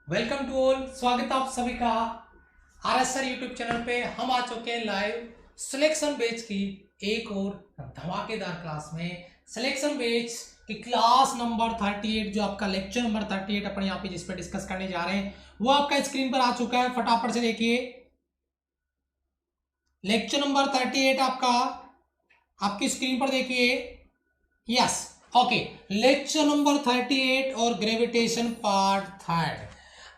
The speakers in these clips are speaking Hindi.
Welcome to all. स्वागत आप सभी का आरएसआर यूट्यूब चैनल पे। हम आ चुके हैं लाइव सिलेक्शन बेच की एक और धमाकेदार क्लास में। सिलेक्शन बेच की क्लास नंबर 38 जो आपका लेक्चर नंबर 38 अपन यहाँ पे जिस पे डिस्कस करने जा रहे हैं वो आपका स्क्रीन पर आ चुका है। फटाफट से देखिए, लेक्चर नंबर 38 आपका आपकी स्क्रीन पर देखिए। यस, ओके, लेक्चर नंबर 38 और ग्रेविटेशन पार्ट थर्ड।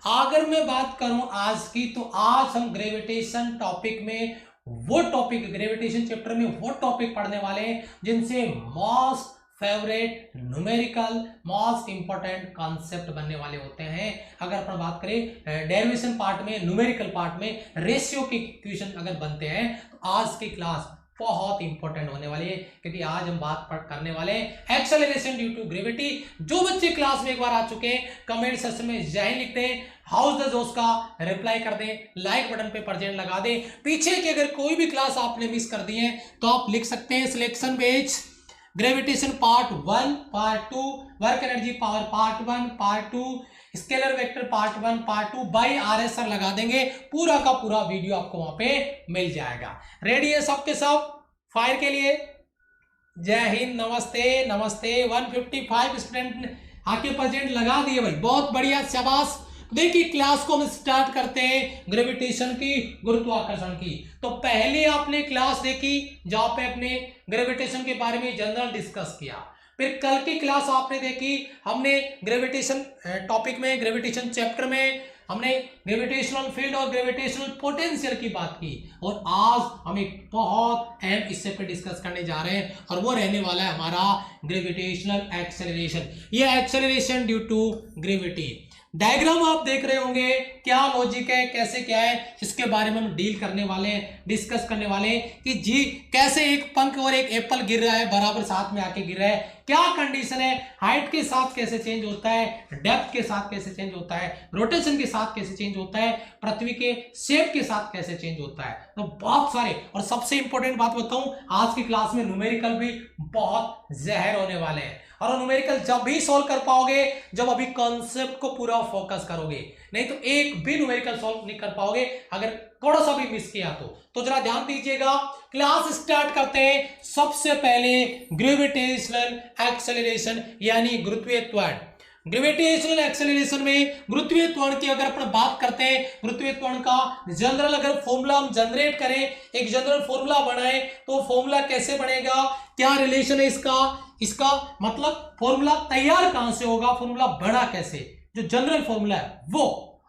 अगर मैं बात करूं आज की, तो आज हम ग्रेविटेशन टॉपिक में वो टॉपिक, ग्रेविटेशन चैप्टर में वो टॉपिक पढ़ने वाले हैं जिनसे most favourite numerical most important concept बनने वाले होते हैं। अगर अपन बात करें डेरिवेशन पार्ट में, न्यूमेरिकल पार्ट में रेशियो के इक्वेशन अगर बनते हैं तो आज की क्लास बहुत इंपॉर्टेंट होने वाली है, क्योंकि आज हम बात करने वाले हैं एक्सेलरेशन ड्यू टू ग्रेविटी। जो बच्चे क्लास में एक बार आ चुके हैं कमेंट सेक्शन में जय हिंद लिखते हैं, हाउस द जोश का रिप्लाई कर दें, लाइक बटन पे परजेंट लगा दें। पीछे की अगर कोई भी क्लास आपने मिस कर दी है तो आप लिख सकते हैं सिलेक्शन बेच gravitation part 1 part 2, work energy power part 1 part 2, scalar vector part 1 part 2 by RSR लगा देंगे। पूरा का पूरा वीडियो आपको वहां पे मिल जाएगा। रेडी है सबके सब फायर के लिए? जय हिंद, नमस्ते नमस्ते। 155 स्टूडेंट आके प्रेजेंट लगा दिए भाई, बहुत बढ़िया, शाबाश। देखिए क्लास को हम स्टार्ट करते हैं ग्रेविटेशन की, गुरुत्वाकर्षण की। तो पहले आपने क्लास देखी जहां पे अपने ग्रेविटेशन के बारे में जनरल डिस्कस किया। फिर कल की क्लास आपने देखी, हमने ग्रेविटेशन टॉपिक में, ग्रेविटेशन चैप्टर में हमने ग्रेविटेशनल फील्ड और ग्रेविटेशनल पोटेंशियल की बात की। और आज हम एक बहुत अहम हिस्से पे डिस्कस करने जा रहे हैं और वो रहने वाला है हमारा ग्रेविटेशनल एक्सेलरेशन। ये acceleration due to gravity. Diagram आप देख रहे होंगे, क्या लॉजिक है, कैसे क्या है, इसके बारे में हम डील करने वाले हैं, डिस्कस करने वाले हैं कि जी कैसे एक पंख और एक एप्पल गिर रहा है, बराबर साथ में आके गिर रहा है, क्या कंडीशन है, हाइट के साथ कैसे चेंज होता है, डेप्थ के साथ कैसे चेंज होता है, रोटेशन के साथ कैसे चेंज होता है, पृथ्वी के शेप के साथ कैसे चेंज होता है। तो बहुत सारे, और सबसे इंपॉर्टेंट बात बताऊं, आज की क्लास में न्यूमेरिकल भी बहुत जहर होने वाले हैं। और न्यूमेरिकल जब भी सॉल्व कर पाओगे जब अभी कॉन्सेप्ट को पूरा फोकस करोगे, नहीं तो एक भी न्यूमेरिकल सॉल्व नहीं कर पाओगे अगर थोड़ा सा भी मिस किया तो जरा ध्यान दीजिएगा। क्लास स्टार्ट करते हैं। सबसे पहले ग्रेविटेशनल एक्सेलरेशन यानी गुरुत्वीय त्वरण। ग्रेविटेशनल एक्सेलरेशन में गुरुत्वीय त्वरण की अगर अपन बात करते हैं, गुरुत्वीय त्वरण का जनरल अगर फॉर्मूला हम जनरेट करें, एक जनरल फॉर्मूला बनाए, तो फॉर्मूला कैसे बनेगा, क्या रिलेशन है इसका मतलब फॉर्मूला तैयार कहां से होगा, फॉर्मूला बना कैसे, जो जनरल फॉर्मूला है वो।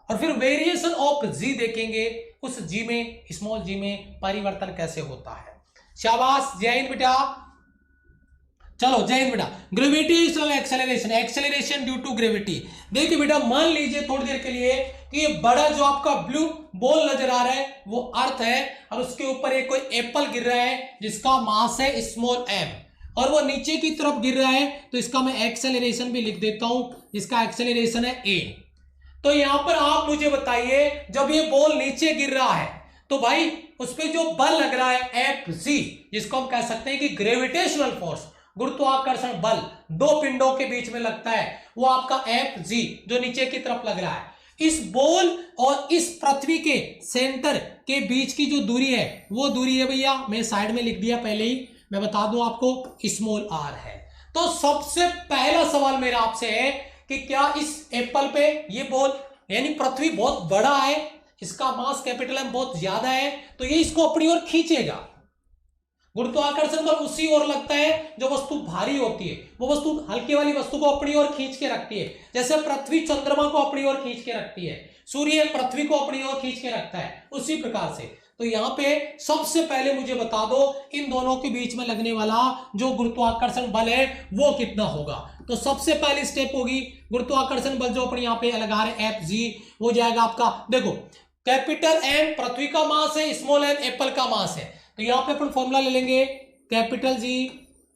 और फिर वेरिएशन ऑफ जी देखेंगे, उस जी में, स्मॉल जी में परिवर्तन कैसे होता है। शाबाश, जय हिंद बेटा। चलो जय हिंद बेटा। Gravitational acceleration, acceleration due to gravity. देखिए बेटा, मान लीजिए थोड़ी देर के लिए कि ये बड़ा जो आपका ब्लू बॉल नजर आ रहा है वो अर्थ है, और उसके ऊपर एक कोई एप्पल गिर रहा है जिसका मास है स्मॉल एम, और वो नीचे की तरफ गिर रहा है, तो इसका मैं एक्सेलरेशन भी लिख देता हूं, जिसका एक्सेलरेशन है ए। तो यहां पर आप मुझे बताइए, जब ये बॉल नीचे गिर रहा है तो भाई उस पर जो बल लग रहा है एफ जी, जिसको हम कह सकते हैं कि ग्रेविटेशनल फोर्स, गुरुत्वाकर्षण बल दो पिंडों के बीच में लगता है, वो आपका एफ जी जो नीचे की तरफ लग रहा है। इस बॉल और इस पृथ्वी के सेंटर के बीच की जो दूरी है वो दूरी है भैया, मैं साइड में लिख दिया पहले ही, मैं बता दूं आपको, स्मॉल आर है। तो सबसे पहला सवाल मेरा आपसे है कि क्या इस एप्पल पे ये बॉल यानी पृथ्वी बहुत बड़ा है, इसका मास कैपिटल एम बहुत ज्यादा है, तो ये इसको अपनी ओर खींचेगा। गुरुत्वाकर्षण बल उसी ओर लगता है जो वस्तु भारी होती है, वो वस्तु हल्की वाली वस्तु को अपनी ओर खींच के रखती है। जैसे पृथ्वी चंद्रमा को अपनी ओर खींच के रखती है, सूर्य पृथ्वी को अपनी ओर खींच के रखता है, उसी प्रकार से। तो यहां पे सबसे पहले मुझे बता दो इन दोनों के बीच में लगने वाला जो गुरुत्वाकर्षण बल है वो कितना होगा। तो सबसे पहली स्टेप होगी गुरुत्वाकर्षण बल जो अपने यहां पे लगा रहे एफ जी, वो जाएगा आपका, देखो कैपिटल एम पृथ्वी का मास है, स्मॉल एम एप्पल का मास है, तो यहां पे अपन फॉर्मूला ले लेंगे capital G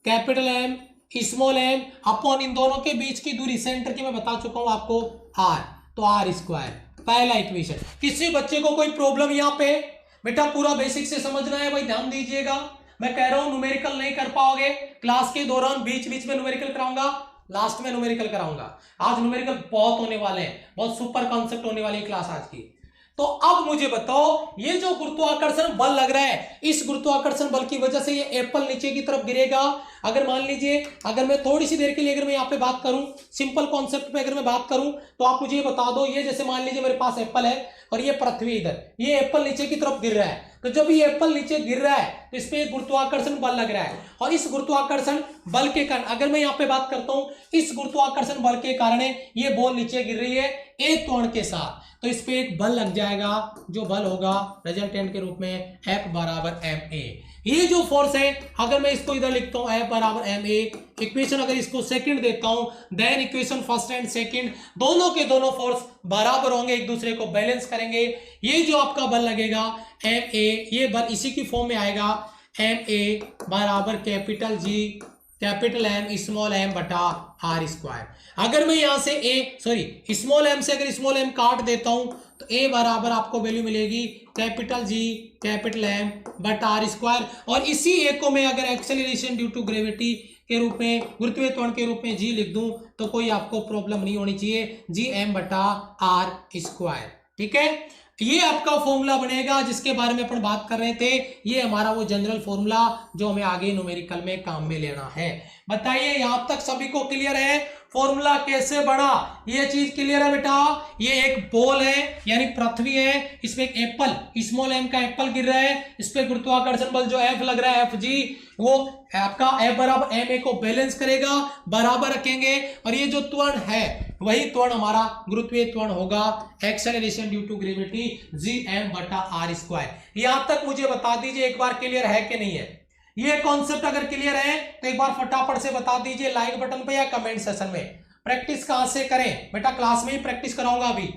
capital M small m upon इन दोनों के बीच की दूरी, सेंटर की मैं बता चुका हूं आपको, आर, तो आर स्क्वायर, पहला इक्वेशन। किसी बच्चे को कोई प्रॉब्लम यहां पे, बेटा पूरा बेसिक से समझना है भाई, ध्यान दीजिएगा। मैं कह रहा हूं न्यूमेरिकल नहीं कर पाओगे क्लास के दौरान, बीच बीच में न्यूमेरिकल कराऊंगा, लास्ट में न्यूमेरिकल कराऊंगा। आज न्यूमेरिकल बहुत होने वाले हैं, बहुत सुपर कॉन्सेप्ट होने वाली क्लास आज की। तो अब मुझे बताओ, ये जो गुरुत्वाकर्षण बल लग रहा है, इस गुरुत्वाकर्षण बल की वजह से ये एप्पल नीचे की तरफ गिरेगा। अगर मान लीजिए, अगर मैं थोड़ी सी देर के लिए अगर मैं यहाँ पे बात करूं, सिंपल कॉन्सेप्ट पे अगर मैं बात करूं, तो आप मुझे बता दो, ये जैसे मान लीजिए मेरे पास एप्पल है और ये पृथ्वी इधर, ये एप्पल नीचे की तरफ गिर रहा है। तो जब ये एप्पल नीचे गिर रहा है तो इस पे एक गुरुत्वाकर्षण बल लग रहा है, और इस गुरुत्वाकर्षण बल के कारण, अगर मैं यहाँ पे बात करता हूं, इस गुरुत्वाकर्षण बल के कारण ये बॉल नीचे गिर रही है एक त्वरण के साथ, तो इस पे एक बल लग जाएगा, जो बल होगा रिजल्टेंट के रूप में F बराबर ma। ये जो फोर्स है, अगर मैं इसको इधर लिखता हूं F बराबर ma, इक्वेशन अगर इसको सेकंड देता हूं, then equation first and second दोनों के दोनों फोर्स बराबर होंगे, एक दूसरे को बैलेंस करेंगे। ये जो आपका बल लगेगा ma, ये बल इसी की फॉर्म में आएगा, ma बराबर capital G capital M small m बटा r स्क्वायर। अगर मैं यहां से स्मॉल m से अगर स्मॉल m काट देता हूं, तो a बराबर आपको वैल्यू मिलेगी कैपिटल G कैपिटल M बटा r स्क्वायर, और इसी a को मैं अगर एक्सेलरेशन ड्यू टू ग्रेविटी के रूप में, गुरुत्वीय त्वरण के रूप में g लिख दूं, तो कोई आपको प्रॉब्लम नहीं होनी चाहिए, Gm बटा r स्क्वायर। ठीक है, ये आपका फॉर्मूला बनेगा जिसके बारे में अपन बात कर रहे थे। ये हमारा वो जनरल फॉर्मूला जो हमें आगे न्यूमेरिकल में काम में लेना है। बताइए यहां तक सभी को क्लियर है? फॉर्मूला कैसे बना, ये चीज क्लियर है बेटा? ये एक बॉल है यानी पृथ्वी है, इसमें एक एप्पल, स्मॉल m का एप्पल गिर रहा है, इस पे गुरुत्वाकर्षण बल जो F लग रहा है Fg, वो आपका F बराबर ma को बैलेंस करेगा, बराबर रखेंगे, और ये जो त्वरण है वही त्वरण हमारा गुरुत्वीय त्वरण होगा, acceleration due to gravity Gm बटा r स्क्वायर। यहां तक मुझे बता दीजिए एक बार क्लियर है कि नहीं है? ये कॉन्सेप्ट अगर क्लियर है तो एक बार फटाफट से बता दीजिए लाइक बटन पे या कमेंट सेशन में। प्रैक्टिस कहां से करें बेटा? क्लास में ही प्रैक्टिस कराऊंगा अभी,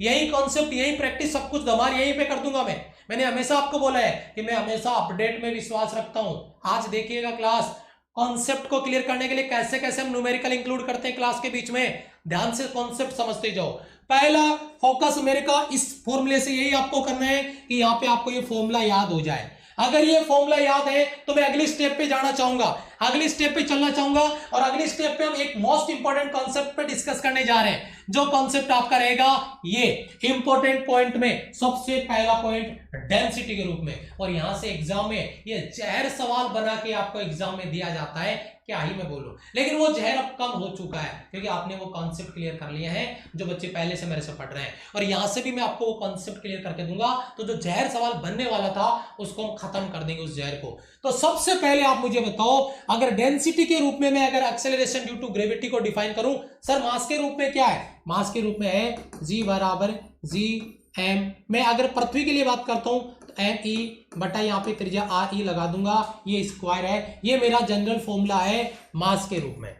यही कॉन्सेप्ट, यही प्रैक्टिस, सब कुछ धमार यहीं पे कर दूंगा मैंने हमेशा आपको बोला है कि मैं हमेशा अपडेट में विश्वास रखता हूं। आज देखिएगा क्लास, कॉन्सेप्ट को क्लियर करने के लिए कैसे कैसे हम न्यूमेरिकल इंक्लूड करते हैं क्लास के बीच में, ध्यान से कॉन्सेप्ट समझते जाओ। पहला फोकस मेरे का इस फॉर्मूले से यही आपको करना है कि यहाँ पे आपको ये फॉर्मूला याद हो जाए। अगर ये फॉर्मूला याद है तो मैं अगली स्टेप पे जाना चाहूंगा, अगली स्टेप पे चलना चाहूंगा, और अगली स्टेप पे हम एक मोस्ट इंपॉर्टेंट कॉन्सेप्ट पे डिस्कस करने जा रहे हैं, जो कॉन्सेप्ट आपका रहेगा ये इंपॉर्टेंट पॉइंट में सबसे पहला पॉइंट डेंसिटी के रूप में। और यहां से एग्जाम में ये जहर सवाल बना के आपको एग्जाम में दिया जाता है, क्या ही मैं बोलूं, लेकिन वो जहर अब कम हो चुका है क्योंकि आपने वो कॉन्सेप्ट क्लियर कर लिए हैं जो बच्चे पहले से मेरे से पढ़ रहे हैं, और यहां से भी मैं आपको वो कॉन्सेप्ट क्लियर करके दूंगा, तो जो जहर सवाल बनने वाला था उसको हम खत्म कर देंगे, उस जहर को। तो सबसे पहले आप मुझे बताओ, अगर डेंसिटी के रूप में मैं अगर एक्सेलरेशन ड्यू टू ग्रेविटी को डिफाइन करूं, सर मास के रूप में क्या है? मास के रूप में है G बराबर Gm। मैं अगर पृथ्वी के लिए बात करता हूं तो me बटा यहाँ पे त्रिज्या re लगा दूंगा, ये स्क्वायर है, ये मेरा जनरल फॉर्मूला है मास के रूप में।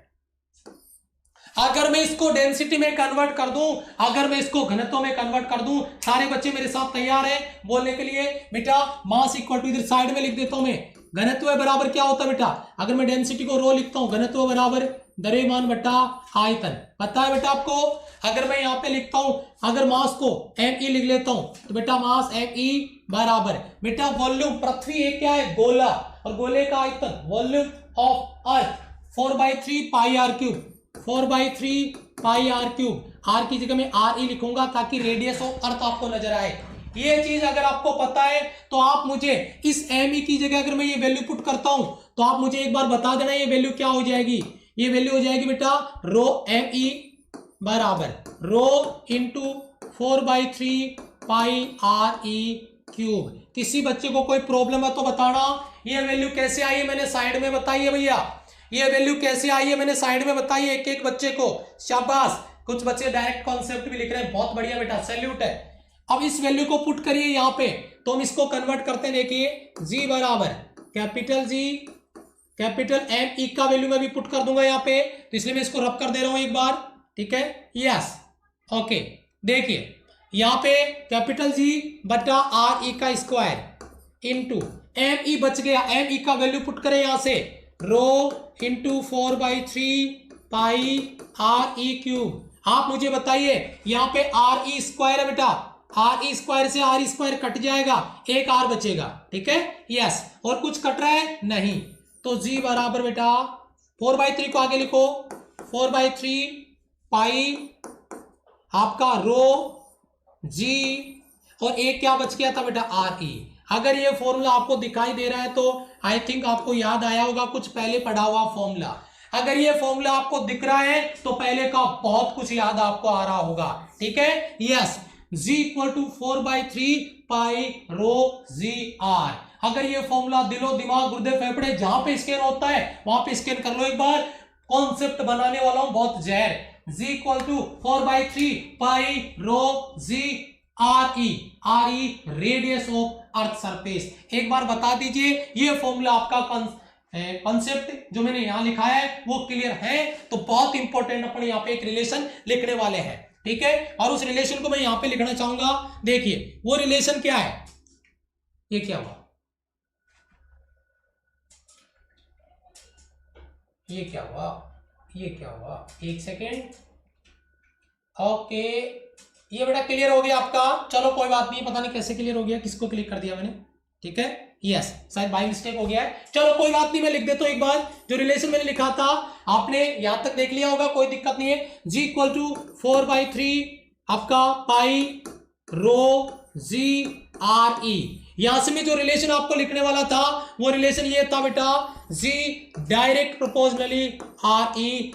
अगर मैं इसको डेंसिटी में कन्वर्ट कर दूं, अगर मैं इसको घनत्व में कन्वर्ट कर दूं, सारे बच्चे मेरे साथ तैयार हैं बोलने के लिए? बेटा मास इक्वल टू, इधर साइड में लिख देता हूं मैं, घनत्व बराबर क्या होता है बेटा? अगर मैं डेंसिटी को रो लिखता हूं, घनत्व बराबर द्रव्यमान बटा आयतन, पता है बेटा आपको? अगर मैं यहाँ पे लिखता हूं, अगर मास को me लिख लेता हूं, तो बेटा मास me बराबर बेटा वॉल्यूम, पृथ्वी एक क्या है? गोला, और गोले का आयतन volume of earth 4/3 pi r cube, 4/3 pi r cube. R की जगह में re लिखूंगा ताकि रेडियस ऑफ अर्थ आपको नजर आए। ये चीज अगर आपको पता है तो आप मुझे इस me की जगह अगर मैं ये वैल्यू पुट करता हूं, तो आप मुझे एक बार बता देना ये वैल्यू क्या हो जाएगी। ये वैल्यू हो जाएगी बेटा रो me बराबर रो इंटू 4/3 पाई re क्यूब। किसी बच्चे को कोई प्रॉब्लम है तो बताना, ये वैल्यू कैसे आई है मैंने साइड में बताई है भैया, ये वैल्यू कैसे आई है मैंने साइड में बताई है एक एक बच्चे को, शाबाश। कुछ बच्चे डायरेक्ट कॉन्सेप्ट भी लिख रहे हैं, बहुत बढ़िया बेटा, सैल्यूट है। अब इस वैल्यू को पुट करिए यहाँ पे, तो हम इसको कन्वर्ट करते हैं, देखिए G बराबर कैपिटल G कैपिटल me का वैल्यू मैं भी पुट कर दूंगा यहाँ पे, तो इसलिए मैं इसको रब कर दे रहा हूं एक बार, ठीक है, यस ओके। देखिए यहाँ पे कैपिटल G बटा re का स्क्वायर इंटू me बच गया, me का वैल्यू पुट करें यहाँ से, रो इंटू 4/3 पाई re क्यूब। आप मुझे बताइए यहाँ पे re स्क्वायर है बेटा, re स्क्वायर से re स्क्वायर कट जाएगा, एक r बचेगा, ठीक है, यस, और कुछ कट रहा है नहीं, तो G बराबर बेटा 4/3 को आगे लिखो, 4/3 पाई आपका रो जी, और एक क्या बच गया था बेटा, आर ई। अगर ये फॉर्मूला आपको दिखाई दे रहा है तो आई थिंक आपको याद आया होगा कुछ पहले पढ़ा हुआ फॉर्मूला। अगर ये फॉर्मूला आपको दिख रहा है तो पहले का बहुत कुछ याद आपको आ रहा होगा, ठीक है। Yes, g equal to 4/3 pi rho ji r. अगर ये फॉर्मूला दिलो दिमाग गुर्दे फेफड़े जहां पे स्कैन होता है वहां पे स्कैन कर लो एक बार। कॉन्सेप्ट बनाने वाला हूं बहुत जहर। G equal to 4/3 pi rho ji R E radius of earth surface. एक बार बता दीजिए ये फॉर्मूला आपका कॉन्सेप्ट जो मैंने यहां लिखा है वो क्लियर है? तो बहुत इंपॉर्टेंट अपने यहां पे एक रिलेशन लिखने वाले हैं, ठीक है। और उस रिलेशन को मैं यहां पे लिखना चाहूंगा। देखिए वो रिलेशन क्या है, ये क्या हुआ, ये क्या हुआ, ये क्या हुआ, एक सेकेंड। ओके, ये बेटा क्लियर हो गया आपका। चलो कोई बात नहीं, पता नहीं कैसे क्लियर हो गया, किसको क्लिक कर दिया मैंने, ठीक है। यस, शायद बाय मिस्टेक हो गया है। चलो कोई बात नहीं, मैं लिख देता हूं एक बार। जो रिलेशन मैंने लिखा था आपने यहां तक देख लिया होगा, कोई दिक्कत नहीं है। जी इक्वल टू 4/3 आपका पाई रो जी आर ई। यहां से मैं जो रिलेशन आपको लिखने वाला था वो रिलेशन ये था बेटा, जी डायरेक्ट प्रोपोर्शनली आर ई।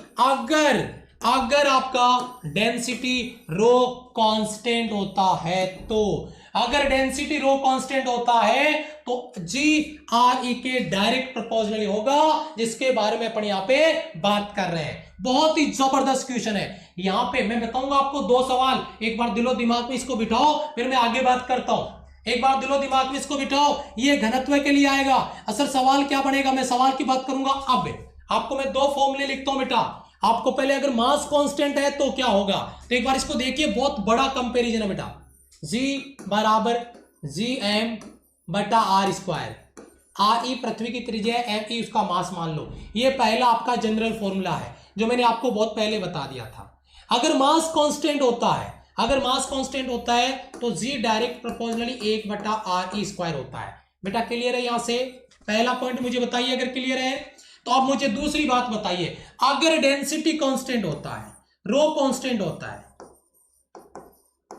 अगर आपका डेंसिटी रो कांस्टेंट होता है तो, अगर डेंसिटी रो कांस्टेंट होता है तो जी आर ई के डायरेक्ट प्रोपोर्शनली होगा, जिसके बारे में अपन यहां पे बात कर रहे हैं। बहुत ही जबरदस्त क्वेश्चन है। यहां पे मैं बताऊंगा आपको दो सवाल, एक बार दिलो दिमाग में इसको बिठाओ, फिर मैं आगे बात करता हूं। एक बार दिलो दिमाग में इसको बिठाओ, ये घनत्व के लिए आएगा। असल सवाल क्या बनेगा, मैं सवाल की बात करूंगा। अब आपको मैं दो फॉर्मूले लिखता हूं बेटा। आपको पहले अगर मास कांस्टेंट है तो क्या होगा, तो एक बार इसको देखिए, बहुत बड़ा कंपैरिजन है बेटा। G बराबर GM बटा आर स्क्वायर। आर ई पृथ्वी की त्रिज्या है, एम ई उसका मास मान लो। ये पहला आपका जनरल फॉर्मूला है जो मैंने आपको बहुत पहले बता दिया था। अगर मास कांस्टेंट होता है, अगर मास कांस्टेंट होता है तो G डायरेक्ट प्रोपोर्शनली 1 बटा आर ई स्क्वायर होता है। बेटा क्लियर है? यहां से पहला पॉइंट मुझे बताइए अगर क्लियर है। तो अब मुझे दूसरी बात बताइए, अगर डेंसिटी कांस्टेंट होता है, रो कांस्टेंट होता है,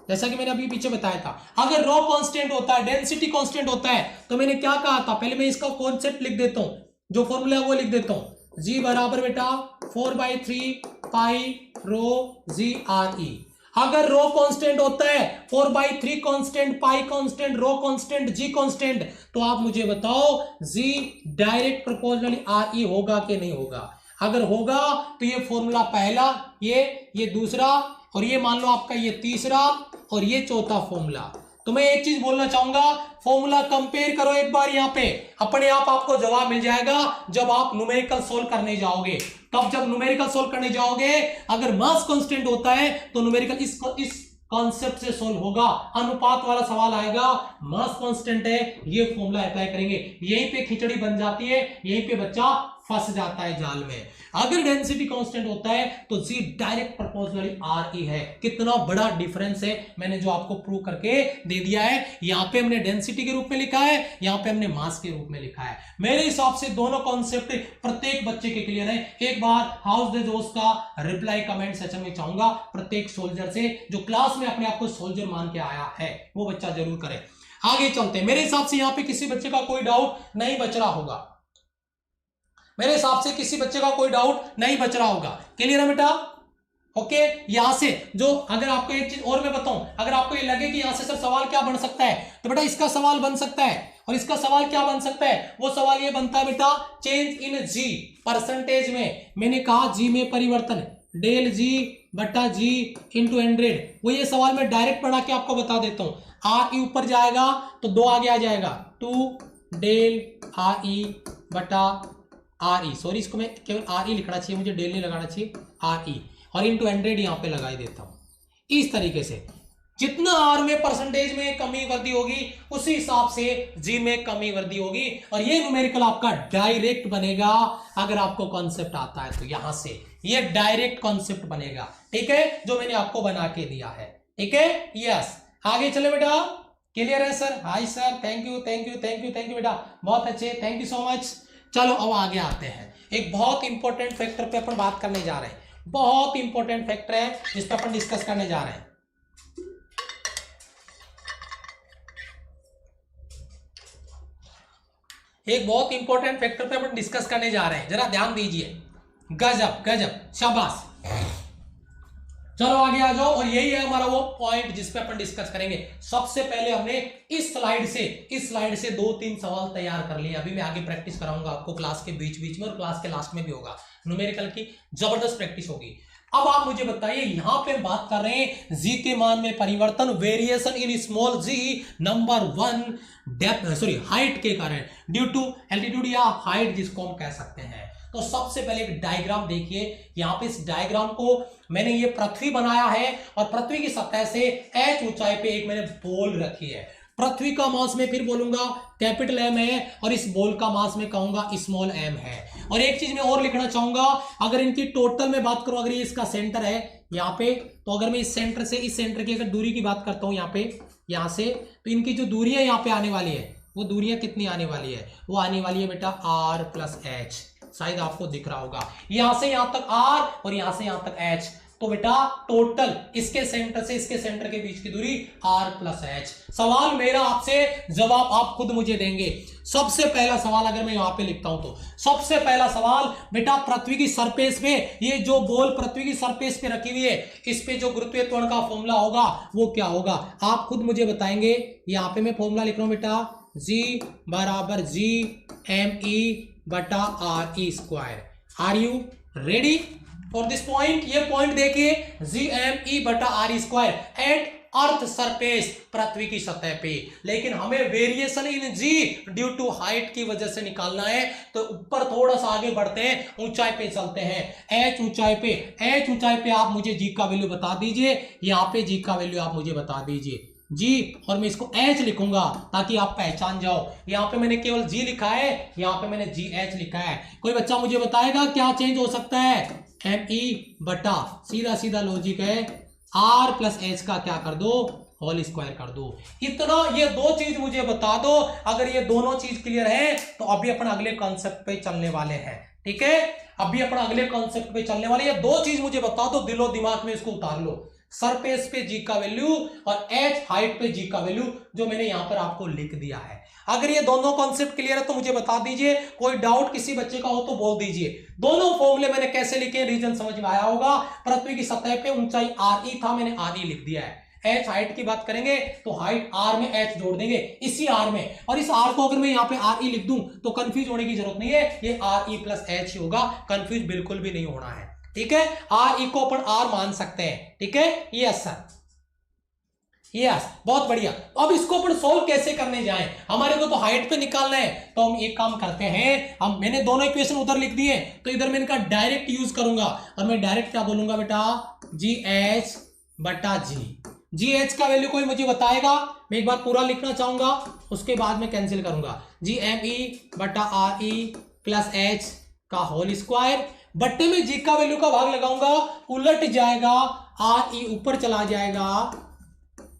जैसा कि मैंने अभी पीछे बताया था, अगर रो कांस्टेंट होता है, डेंसिटी कांस्टेंट होता है, तो मैंने क्या कहा था, पहले मैं इसका कॉन्सेप्ट लिख देता हूं, जो फॉर्मूला है वो लिख देता हूं। जी बराबर बेटा 4/3 पाई रो जी आर ई। अगर रो कांस्टेंट होता है, 4/3 कांस्टेंट, पाई कांस्टेंट, रो कांस्टेंट, जी कांस्टेंट, तो आप मुझे बताओ जी डायरेक्ट प्रोपोर्शनली आर ई होगा कि नहीं होगा? अगर होगा तो ये फॉर्मूला पहला, ये दूसरा, और ये मान लो आपका ये तीसरा, और ये चौथा फॉर्मूला। तो मैं एक चीज बोलना चाहूंगा, फॉर्मूला कंपेयर करो एक बार, यहां पे अपने आप आपको जवाब मिल जाएगा जब आप न्यूमेरिकल सोल्व करने जाओगे। तब जब न्यूमेरिकल सोल्व करने जाओगे, अगर मास कांस्टेंट होता है तो न्यूमेरिकल इस कॉन्सेप्ट से सोल्व होगा। अनुपात वाला सवाल आएगा, मास कांस्टेंट है, ये फॉर्मूला अप्लाई करेंगे, यहीं पे खिचड़ी बन जाती है, यहीं पे बच्चा फंस जाता है जाल में। अगर डेंसिटी कांस्टेंट होता है तो जी डायरेक्ट प्रोपोर्शनली आर ई है। कितना बड़ा डिफरेंस है, मैंने जो आपको प्रूव करके दे दिया है। यहां पे हमने डेंसिटी के रूप में लिखा है, यहां पे हमने मास के रूप में लिखा है। मेरे हिसाब से दोनों कॉन्सेप्ट प्रत्येक बच्चे के क्लियर है। एक बार हाउस द जोश का रिप्लाई कमेंट सेक्शन में चाहूंगा प्रत्येक सोल्जर से, जो क्लास में अपने आप को सोल्जर मान के आया है वो बच्चा जरूर करे। आगे चलते हैं। मेरे हिसाब से यहां पे किसी बच्चे का कोई डाउट नहीं बच रहा होगा, मेरे हिसाब से किसी बच्चे का कोई डाउट नहीं बच रहा होगा। क्लियर है बेटा? ओके, यहां से जो अगर आपको एक चीज और मैं बताऊं, अगर आपको ये लगे कि यहां से सर सवाल क्या बन सकता है, तो बेटा इसका सवाल बन सकता है, और इसका सवाल क्या बन सकता है, वो सवाल ये बनता है बेटा, चेंज इन जी परसेंटेज में। मैंने कहा जी में परिवर्तन, डेल जी बटा जी इंटू 100। वो ये सवाल मैं डायरेक्ट बना के आपको बता देता हूं। आर ई ऊपर जाएगा तो 2 आगे आ जाएगा, 2 डेल आर ई बटा आर ई, सॉरी इसको मैं केवल आर ई लिखना चाहिए, मुझे डेल नहीं लगाना चाहिए, आर ई, और इंटू 100 यहां पे लगाई देता हूं। इस तरीके से जितना आर में परसेंटेज में कमी वृद्धि होगी उसी हिसाब से जी में कमी वृद्धि होगी, और ये न्यूमेरिकल आपका डायरेक्ट बनेगा अगर आपको कॉन्सेप्ट आता है तो। यहां से ये डायरेक्ट कॉन्सेप्ट बनेगा, ठीक है, जो मैंने आपको बना के दिया है, ठीक है। यस, आगे चले बेटा। क्लियर है sir? Hi sir, thank you thank you thank you thank you बेटा, बहुत अच्छे, थैंक यू सो मच। चलो अब आगे आते हैं, एक बहुत इंपॉर्टेंट फैक्टर पे अपन बात करने जा रहे हैं, बहुत इंपॉर्टेंट फैक्टर है जिस पर अपन डिस्कस करने जा रहे हैं। एक बहुत इंपॉर्टेंट फैक्टर पे अपन डिस्कस करने जा रहे हैं, जरा ध्यान दीजिए। गजब गजब, शाबाश। चलो आगे आ जाओ, और यही है हमारा वो पॉइंट जिस पे अपन डिस्कस करेंगे। सबसे पहले हमने इस स्लाइड से 2-3 सवाल तैयार कर लिए। अभी मैं आगे प्रैक्टिस कराऊंगा आपको क्लास के बीच बीच में, और क्लास के लास्ट में भी होगा। न्यूमेरिकल की जबरदस्त प्रैक्टिस होगी। अब आप मुझे बताइए, यहां पे बात कर रहे हैं जी के मान में परिवर्तन, variation in small g number 1 depth height के कारण, ड्यू टू एल्टीट्यूड या हाइट जिसको हम कह सकते हैं। तो सबसे पहले एक डायग्राम देखिए। यहां पे इस डायग्राम को मैंने ये पृथ्वी बनाया है, और पृथ्वी की सतह से h ऊंचाई पे एक मैंने बॉल रखी है। पृथ्वी का मास में फिर बोलूंगा कैपिटल M है, और इस बॉल का मास में कहूंगा स्मॉल m है। और एक चीज मैं और लिखना चाहूंगा, अगर इनकी टोटल में बात करूं, अगर ये इसका सेंटर है यहाँ पे, तो अगर मैं इस सेंटर से इस सेंटर की अगर दूरी की बात करता हूं यहाँ पे, यहाँ से, तो इनकी जो दूरी है यहाँ पे आने वाली है, वो दूरियां कितनी आने वाली है? वो आने वाली है बेटा r+h। शायद आपको दिख रहा होगा, यहां से यहां तक r और यहां से यहां तक h। तो बेटा टोटल इसके सेंटर से इसके सेंटर के बीच की दूरी r+h। सवाल मेरा आपसे, जवाब आप खुद मुझे देंगे। सबसे पहला सवाल अगर मैं यहां पे लिखता हूं, तो सबसे पहला सवाल बेटा, पृथ्वी की सरफेस पे ये जो बॉल पृथ्वी की सरफेस पे रखी हुई है, इस पे जो गुरुत्वीय त्वरण का फॉर्मूला होगा वो क्या होगा? आप खुद मुझे बताएंगे। यहां पे मैं फॉर्मूला लिख रहा हूं बेटा, G = Gme/re²। Are you ready for this point? ये पॉइंट देखिए, Gme/re² एट अर्थ सरफेस, पृथ्वी की सतह पे। लेकिन हमें variation in g due to height की वजह से निकालना है, तो ऊपर थोड़ा सा आगे बढ़ते हैं, ऊंचाई पे चलते हैं। h ऊंचाई पे आप मुझे जी का वैल्यू बता दीजिए। यहाँ पे जी का वैल्यू आप मुझे बता दीजिए जी, और मैं इसको h लिखूंगा ताकि आप पहचान जाओ। यहाँ पे मैंने केवल g लिखा है, यहाँ पे मैंने GH लिखा है। कोई बच्चा मुझे बताएगा क्या चेंज हो सकता है? me/, सीधा सीधा लॉजिक है, r+h का क्या कर दो? होल स्क्वायर कर दो। इतना, ये दो चीज मुझे बता दो। अगर ये दोनों चीज क्लियर है तो अभी अपन अगले कॉन्सेप्ट पे चलने वाले हैं। ठीक है, अभी अपन अगले कॉन्सेप्ट पे चलने वाले। ये दो चीज मुझे बता दो, दिलो दिमाग में इसको उतार लो। सरफेस पे जी का वैल्यू और h हाइट पे जी का वैल्यू, जो मैंने यहां पर आपको लिख दिया है। अगर ये दोनों कॉन्सेप्ट क्लियर है तो मुझे बता दीजिए। कोई डाउट किसी बच्चे का हो तो बोल दीजिए। दोनों फॉर्मूले मैंने कैसे लिखे, रीजन समझ में आया होगा। पृथ्वी की सतह पे ऊंचाई re था, मैंने re लिख दिया है। h हाइट की बात करेंगे तो हाइट r में h जोड़ देंगे इसी r में, और इस r को अगर मैं यहाँ पे re लिख दूं तो कंफ्यूज होने की जरूरत नहीं है, ये re+h होगा। कंफ्यूज बिल्कुल भी नहीं होना है। ठीक है, re को अपन r मान सकते हैं। ठीक है, यस सर, यस, बहुत बढ़िया। अब इसको अपन सोल्व कैसे करने जाएं? हमारे को तो हाइट पे निकालना है, तो हम एक काम करते हैं, हम मैंने दोनों इक्वेशन उधर लिख दिए, तो इधर मैं इनका डायरेक्ट यूज करूंगा, और मैं डायरेक्ट क्या बोलूंगा बेटा, GH/G। GH का वैल्यू कोई मुझे बताएगा? मैं एक बार पूरा लिखना चाहूंगा, उसके बाद में कैंसिल करूंगा। Gme/re+h का होल स्क्वायर, बट्टे में जी का वैल्यू का भाग लगाऊंगा, उलट जाएगा, re ऊपर चला जाएगा,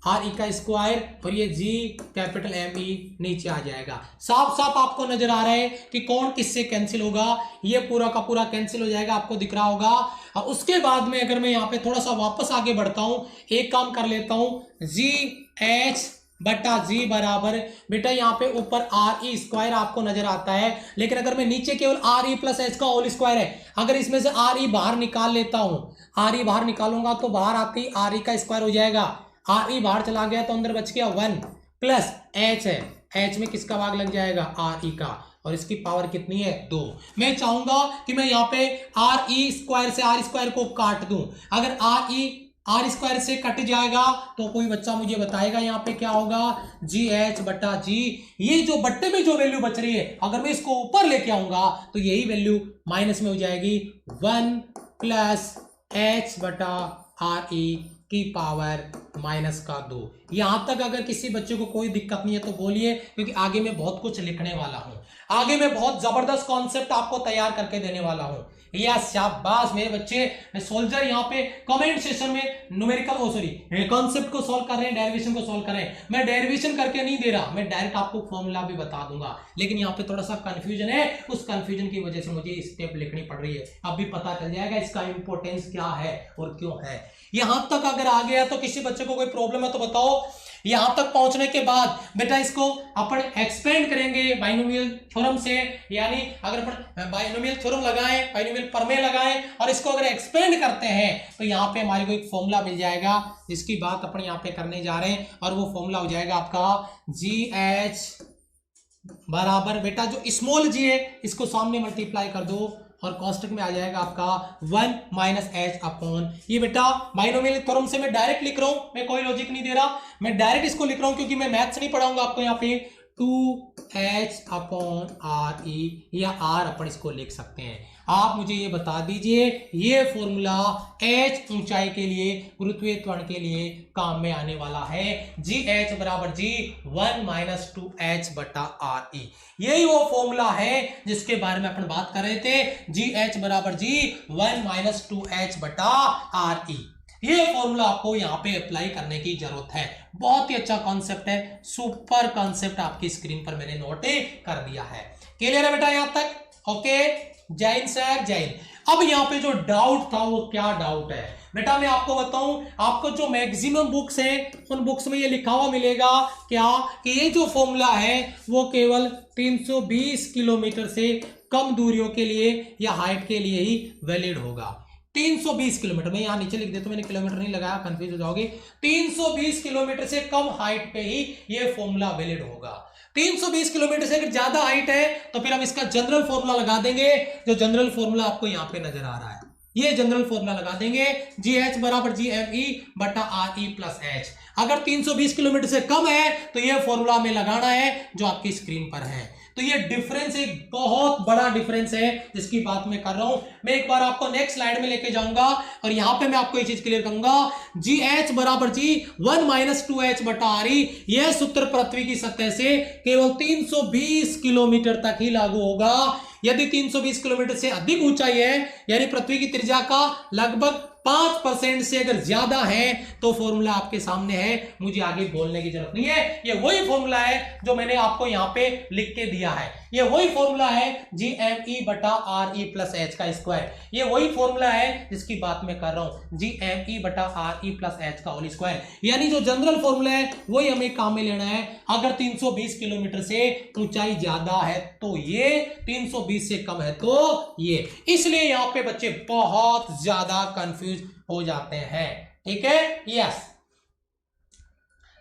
re का स्क्वायर, और ये जी कैपिटल Me नीचे आ जाएगा। साफ साफ आपको नजर आ रहा है कि कौन किससे कैंसिल होगा। ये पूरा का पूरा कैंसिल हो जाएगा, आपको दिख रहा होगा। और उसके बाद में अगर मैं यहाँ पे थोड़ा सा वापस आगे बढ़ता हूं, एक काम कर लेता हूं, GH/G बराबर, बेटा यहाँ पे ऊपर re² आपको नजर आता है, लेकिन अगर मैं नीचे केवल re+h का होल स्क्वायर है, अगर इसमें से re बाहर निकाल लेता हूं, re बाहर निकालूंगा तो बाहर आती re का स्क्वायर हो जाएगा। re बाहर चला गया तो अंदर बच गया 1 प्लस h है, h में किसका भाग लग जाएगा? re का, और इसकी पावर कितनी है? 2। मैं चाहूंगा कि मैं यहाँ पे re² से r² को काट दूं। अगर r² से कट जाएगा तो कोई बच्चा मुझे बताएगा यहाँ पे क्या होगा? GH/G। ये जो बट्टे में जो वैल्यू बच रही है, अगर मैं इसको ऊपर लेके आऊंगा तो यही वैल्यू माइनस में हो जाएगी, 1 प्लस h/re की पावर -2। यहां तक अगर किसी बच्चे को कोई दिक्कत नहीं है तो बोलिए, क्योंकि आगे मैं बहुत कुछ लिखने वाला हूं, आगे मैं बहुत जबरदस्त कॉन्सेप्ट आपको तैयार करके देने वाला हूं। यस शाबाश मेरे बच्चे। सोल्जर यहाँ पे कमेंट सेशन में न्यूमेरिकल कॉन्सेप्ट को सॉल्व कर रहे हैं, डेरिवेशन को सॉल्व कर रहे हैं। मैं डेरिवेशन करके नहीं दे रहा, मैं डायरेक्ट आपको फॉर्मूला भी बता दूंगा, लेकिन यहाँ पे थोड़ा सा कंफ्यूजन है, उस कंफ्यूजन की वजह से मुझे स्टेप लिखनी पड़ रही है। अब भी पता चल जाएगा इसका इंपॉर्टेंस क्या है और क्यों है। यहां तक अगर आ गया तो किसी बच्चे को कोई प्रॉब्लम है तो बताओ। यहां तक पहुंचने के बाद बेटा इसको अपन एक्सपेंड करेंगे बाइनोमियल थ्योरम से, यानी अगर अपन बाइनोमियल थ्योरम लगाएं, बाइनोमियल प्रमेय लगाएं और इसको अगर एक्सपेंड करते हैं तो यहां पे हमारे को एक फॉर्मूला मिल जाएगा जिसकी बात अपन यहां पे करने जा रहे हैं, और वो फॉर्मूला हो जाएगा आपका GH बराबर बेटा जो स्मॉल g है इसको सामने मल्टीप्लाई कर दो और कॉस्टक में आ जाएगा आपका 1 माइनस एच अपॉन, ये बेटा बाइनोमियल थ्योरम से मैं डायरेक्ट लिख रहा हूं, मैं कोई लॉजिक नहीं दे रहा, मैं डायरेक्ट इसको लिख रहा हूं क्योंकि मैं मैथ्स नहीं पढ़ाऊंगा आपको। यहाँ पे 2h अपॉन आर ई या r अपन इसको लिख सकते हैं। आप मुझे ये बता दीजिए ये फॉर्मूला h ऊंचाई के लिए गुरुत्वीय त्वरण के लिए काम में आने वाला है। GH बराबर जी 1 माइनस 2h बटा आर ई, यही वो फॉर्मूला है जिसके बारे में अपन बात कर रहे थे। GH बराबर जी 1 माइनस 2h बटा आर ई, ये फॉर्मूला आपको यहाँ पे अप्लाई करने की जरूरत है। बहुत ही अच्छा कॉन्सेप्ट है, सुपर कॉन्सेप्ट आपकी स्क्रीन पर मैंने नोट कर दिया है। क्लियर है बेटा यहां तक? Okay Jain sir Jain. अब यहाँ पे जो डाउट था वो क्या डाउट है बेटा, मैं आपको बताऊं, आपको जो मैक्सिमम बुक्स हैं उन बुक्स में ये लिखा हुआ मिलेगा क्या कि ये जो फॉर्मूला है वो केवल 320 किलोमीटर से कम दूरियों के लिए या हाइट के लिए ही वैलिड होगा। 320 किलोमीटर, मैं यहां नीचे लिख देता हूं, मैंने किलोमीटर नहीं लगाया, कंफ्यूज हो जाओगे। 320 किलोमीटर से कम हाइट पे ही ये फॉर्मूला वैलिड होगा। 320 किलोमीटर से अगर ज्यादा हाइट है तो फिर हम इसका जनरल फॉर्मूला लगा देंगे, जो जनरल फॉर्मूला आपको यहां पे नजर आ रहा है, ये जनरल फॉर्मूला लगा देंगे GH बराबर GME बटा RE प्लस H। अगर 320 किलोमीटर से कम है तो ये फॉर्मूला हमें लगाना है जो आपकी स्क्रीन पर है। तो ये डिफरेंस एक बहुत बड़ा डिफरेंस है जिसकी बात मैं कर रहा हूं। मैं एक बार आपको नेक्स्ट स्लाइड में लेके जाऊंगा और यहां पे मैं आपको ये चीज क्लियर करूंगा। GH बराबर जी 1 माइनस 2h बटा RE, यह सूत्र पृथ्वी की सतह से केवल 320 किलोमीटर तक ही लागू होगा। यदि 320 किलोमीटर से अधिक ऊंचाई है, यानी पृथ्वी की त्रिज्या का लगभग 5% से अगर ज्यादा है तो फॉर्मूला आपके सामने है, मुझे आगे बोलने की जरूरत नहीं है। ये वही फॉर्मूला है जो मैंने आपको यहां पे लिख के दिया है, ये वही फॉर्मूला है GME बटा RE प्लस H का स्क्वायर, ये वही फॉर्मूला है जिसकी बात मैं कर रहा हूं, GME बटा RE प्लस H का होल स्क्वायर। यानी जो जनरल फॉर्मूला है वही हमें काम में लेना है। अगर 320 किलोमीटर से ऊंचाई ज्यादा है तो ये, 320 से कम है तो ये, इसलिए यहां पे बच्चे बहुत ज्यादा कंफ्यूज हो जाते हैं। ठीक है, यस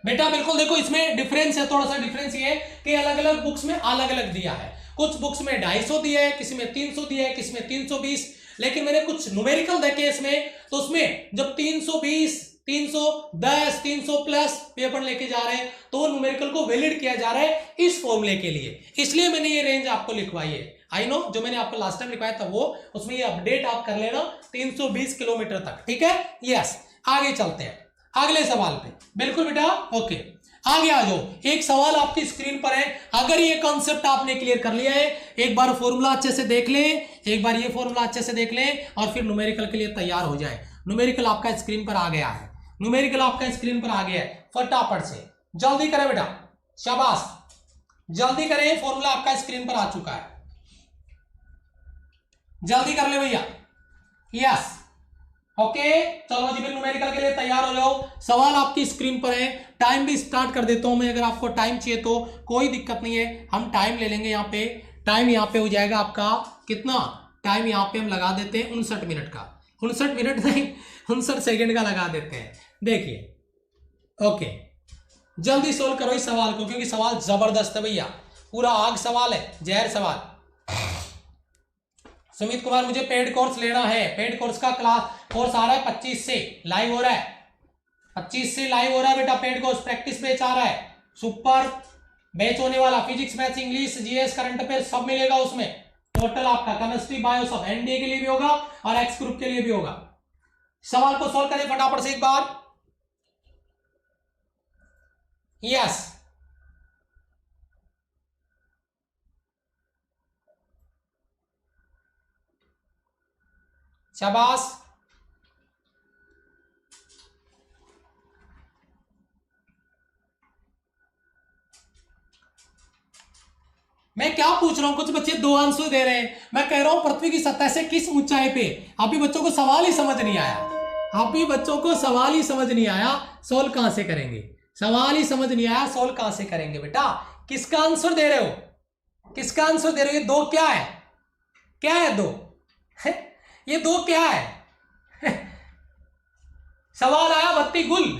बेटा बिल्कुल। देखो इसमें डिफरेंस है, थोड़ा सा डिफरेंस ये है कि अलग अलग बुक्स में अलग अलग दिया है। कुछ बुक्स में 250 दिया है, किसी में 300 दिया है, किसी में 320, लेकिन मैंने कुछ न्यूमेरिकल देखे इसमें, तो उसमें जब 320 310 300 प्लस पेपर लेके जा रहे हैं तो न्यूमेरिकल को वैलिड किया जा रहा है इस फॉर्मूले के लिए, इसलिए मैंने ये रेंज आपको लिखवाई है। आई नो, जो मैंने आपको लास्ट टाइम लिखवाया था वो, उसमें ये अपडेट आप कर लेना 320 किलोमीटर तक। ठीक है, यस आगे चलते हैं अगले सवाल पे। बिल्कुल बेटा, ओके आगे आ जाओ। एक सवाल आपकी स्क्रीन पर है, अगर ये कॉन्सेप्ट आपने क्लियर कर लिया है, एक बार फॉर्मूला अच्छे से देख लें, एक बार ये फॉर्मूला अच्छे से देख लें और फिर न्यूमेरिकल के लिए तैयार हो जाए। न्यूमेरिकल आपका स्क्रीन पर आ गया है, न्यूमेरिकल आपका स्क्रीन पर आ गया है, फटाफट से जल्दी करें बेटा, शाबाश जल्दी करें, फॉर्मूला आपका स्क्रीन पर आ चुका है, जल्दी कर ले भैया। यस ओके चलो जी, फिर न्यूमेरिकल के लिए तैयार हो जाओ। सवाल आपकी स्क्रीन पर है, टाइम भी स्टार्ट कर देता हूं मैं, अगर आपको टाइम चाहिए तो कोई दिक्कत नहीं है, हम टाइम ले लेंगे। यहाँ पे टाइम यहाँ पे हो जाएगा आपका कितना, टाइम यहाँ पे हम लगा देते हैं 59 मिनट का, 59 मिनट नहीं 59 सेकंड का लगा देते हैं। देखिए ओके, जल्दी सोल्व करो इस सवाल को क्योंकि सवाल जबरदस्त है भैया, पूरा आग सवाल है, जहर सवाल। सुमित कुमार मुझे पेड कोर्स लेना है, पेड कोर्स का कोर्स आ रहा है 25 से लाइव हो रहा है, 25 से लाइव हो रहा है बेटा पेड कोर्स, प्रैक्टिस बैच आ रहा है, सुपर बैच होने वाला, physics maths English GS current affair सब मिलेगा उसमें, टोटल आपका केमिस्ट्री बायो सब, एनडीए के लिए भी होगा और एक्स ग्रुप के लिए भी होगा। सवाल को सॉल्व करें फटाफट से एक बार। यस शाबाश। मैं क्या पूछ रहा हूं, कुछ बच्चे दो आंसर दे रहे हैं। मैं कह रहा हूं पृथ्वी की सतह से किस ऊंचाई पे, अभी बच्चों को सवाल ही समझ नहीं आया, अभी बच्चों को सवाल ही समझ नहीं आया, सोल्व कहां से करेंगे, सवाल ही समझ नहीं आया, सोल्व कहां से करेंगे बेटा। किसका आंसर दे रहे हो, किसका आंसर दे रहे हो, ये दो क्या है, क्या है दो ये दो क्या है सवाल आया बत्ती गुल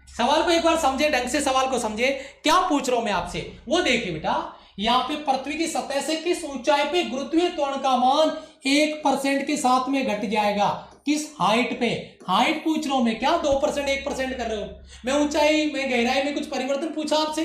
सवाल को एक बार समझे, ढंग से सवाल को समझे, क्या पूछ रहा हूं मैं आपसे वो देखिए बेटा। यहां पे पृथ्वी की सतह से किस ऊंचाई पे गुरुत्वीय त्वरण का मान 1% के साथ में घट जाएगा, किस हाइट पे, हाइट पूछ रहा हूं मैं, क्या 2% 1% कर रहे हो, मैं ऊंचाई में गहराई में कुछ परिवर्तन पूछा आपसे,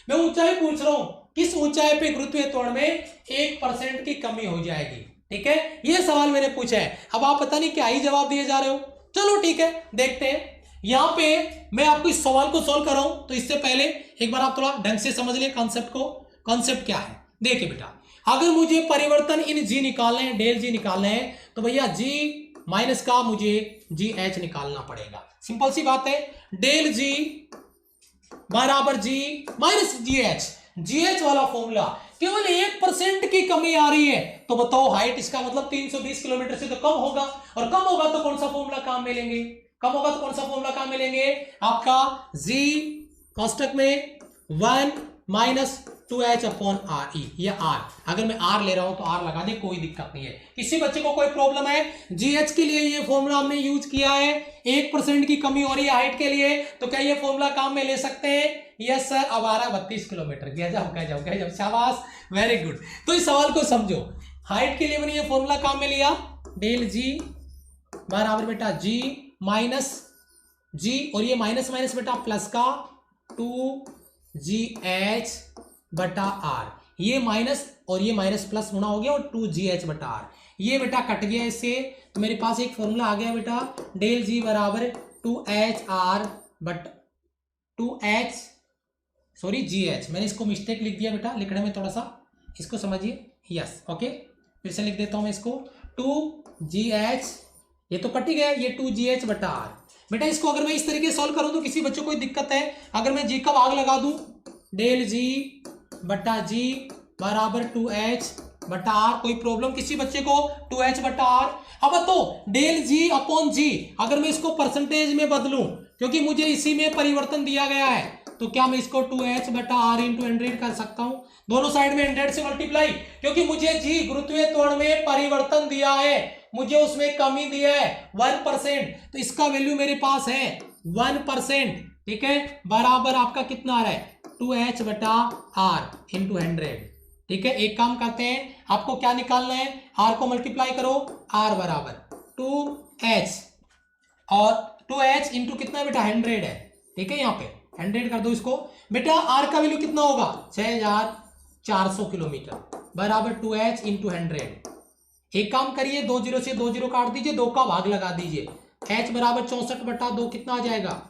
मैं ऊंचाई पूछ रहा हूं, किस ऊंचाई पे गुरुत्वीय त्वरण में 1% की कमी हो जाएगी। ठीक है, ये सवाल मैंने पूछा है। अब आप पता नहीं क्या ही जवाब दिए जा रहे हो, चलो ठीक है देखते हैं। यहां पे मैं आपको इस सवाल को सॉल्व कर रहा हूं, तो इससे पहले एक बार आप थोड़ा ढंग से समझ लिए कॉन्सेप्ट को। कॉन्सेप्ट क्या है देखिए बेटा, अगर मुझे परिवर्तन इन जी निकालने हैं, डेल जी निकालने हैं, तो भैया जी माइनस का मुझे जी एच निकालना पड़ेगा। सिंपल सी बात है, डेल जी बराबर G minus G H, G H वाला फॉर्मूला, केवल 1% की कमी आ रही है, तो बताओ हाइट, इसका मतलब 320 किलोमीटर से तो कम होगा, और कम होगा तो कौन सा फॉर्मूला काम में लेंगे, कम होगा तो कौन सा फॉर्मूला काम में लेंगे, आपका जी कोष्टक में 1 minus 2h upon R E, या आर, अगर मैं आर ले रहा हूं तो आर लगा दे, कोई दिक्कत नहीं है। किसी बच्चे को कोई प्रॉब्लम है, जीएच के लिए ये फॉर्मूला हमने यूज किया है, 1% की कमी हो रही है हाइट के लिए, तो क्या ये फॉर्मूला काम में ले सकते हैं, यस सर। अब आ रहा 32 किलोमीटर, कह जाओ शाबाश, वेरी गुड। तो इस सवाल को समझो, हाइट के लिए मैंने ये फॉर्मूला काम में लिया, डेल जी बराबर बेटा जी माइनस जी, और ये माइनस माइनस बेटा प्लस का 2gh बटा आर, ये माइनस और ये माइनस प्लस होना हो गया, और 2gh बटा आर, ये बेटा कट गया इससे, तो मेरे पास एक फॉर्मूला आ गया बेटा, डेल जी बराबर 2h are but 2h sorry gh, मैंने इसको मिस्टेक लिख दिया बेटा लिखने में, थोड़ा सा इसको समझिए, यस ओके, फिर से लिख देता हूं मैं इसको, 2gh, ये तो कट ही गया, ये 2gh बटा आर। बेटा इसको अगर मैं इस तरीके से सॉल्व करूं तो किसी बच्चों को कोई दिक्कत है, अगर मैं जी का भाग लगा दूं, डेल जी बटा जी बराबर 2h बटा आर, कोई प्रॉब्लम किसी बच्चे को, 2h बटा आर। अब तो डेल जी अपॉन जी, अगर मैं इसको परसेंटेज में बदलूं, क्योंकि मुझे इसी में परिवर्तन दिया गया है, तो क्या मैं इसको 2h बटा आर इंटू 100 कर सकता हूं, दोनों साइड में 100 से मल्टीप्लाई, क्योंकि मुझे जी गुरुत्वीय त्वरण में परिवर्तन दिया है, मुझे उसमें कमी दिया है 1%, तो इसका वैल्यू मेरे पास है 1%। ठीक है, बराबर आपका कितना आ रहा है, 2h बटा आर इंटू 100। ठीक है, एक काम करते हैं, आपको क्या निकालना है, आर को मल्टीप्लाई करो, आर बराबर 2h, और 2h इंटू कितना बेटा 100 है। ठीक है, यहाँ पे 100 कर दो इसको, बेटा आर का वैल्यू कितना होगा 6400 किलोमीटर, बराबर 2h इंटू 100। एक काम करिए, 20 से 20 काट दीजिए, 2 का भाग लगा दीजिए, h बराबर 64 बटा 2 कितना आ जाएगा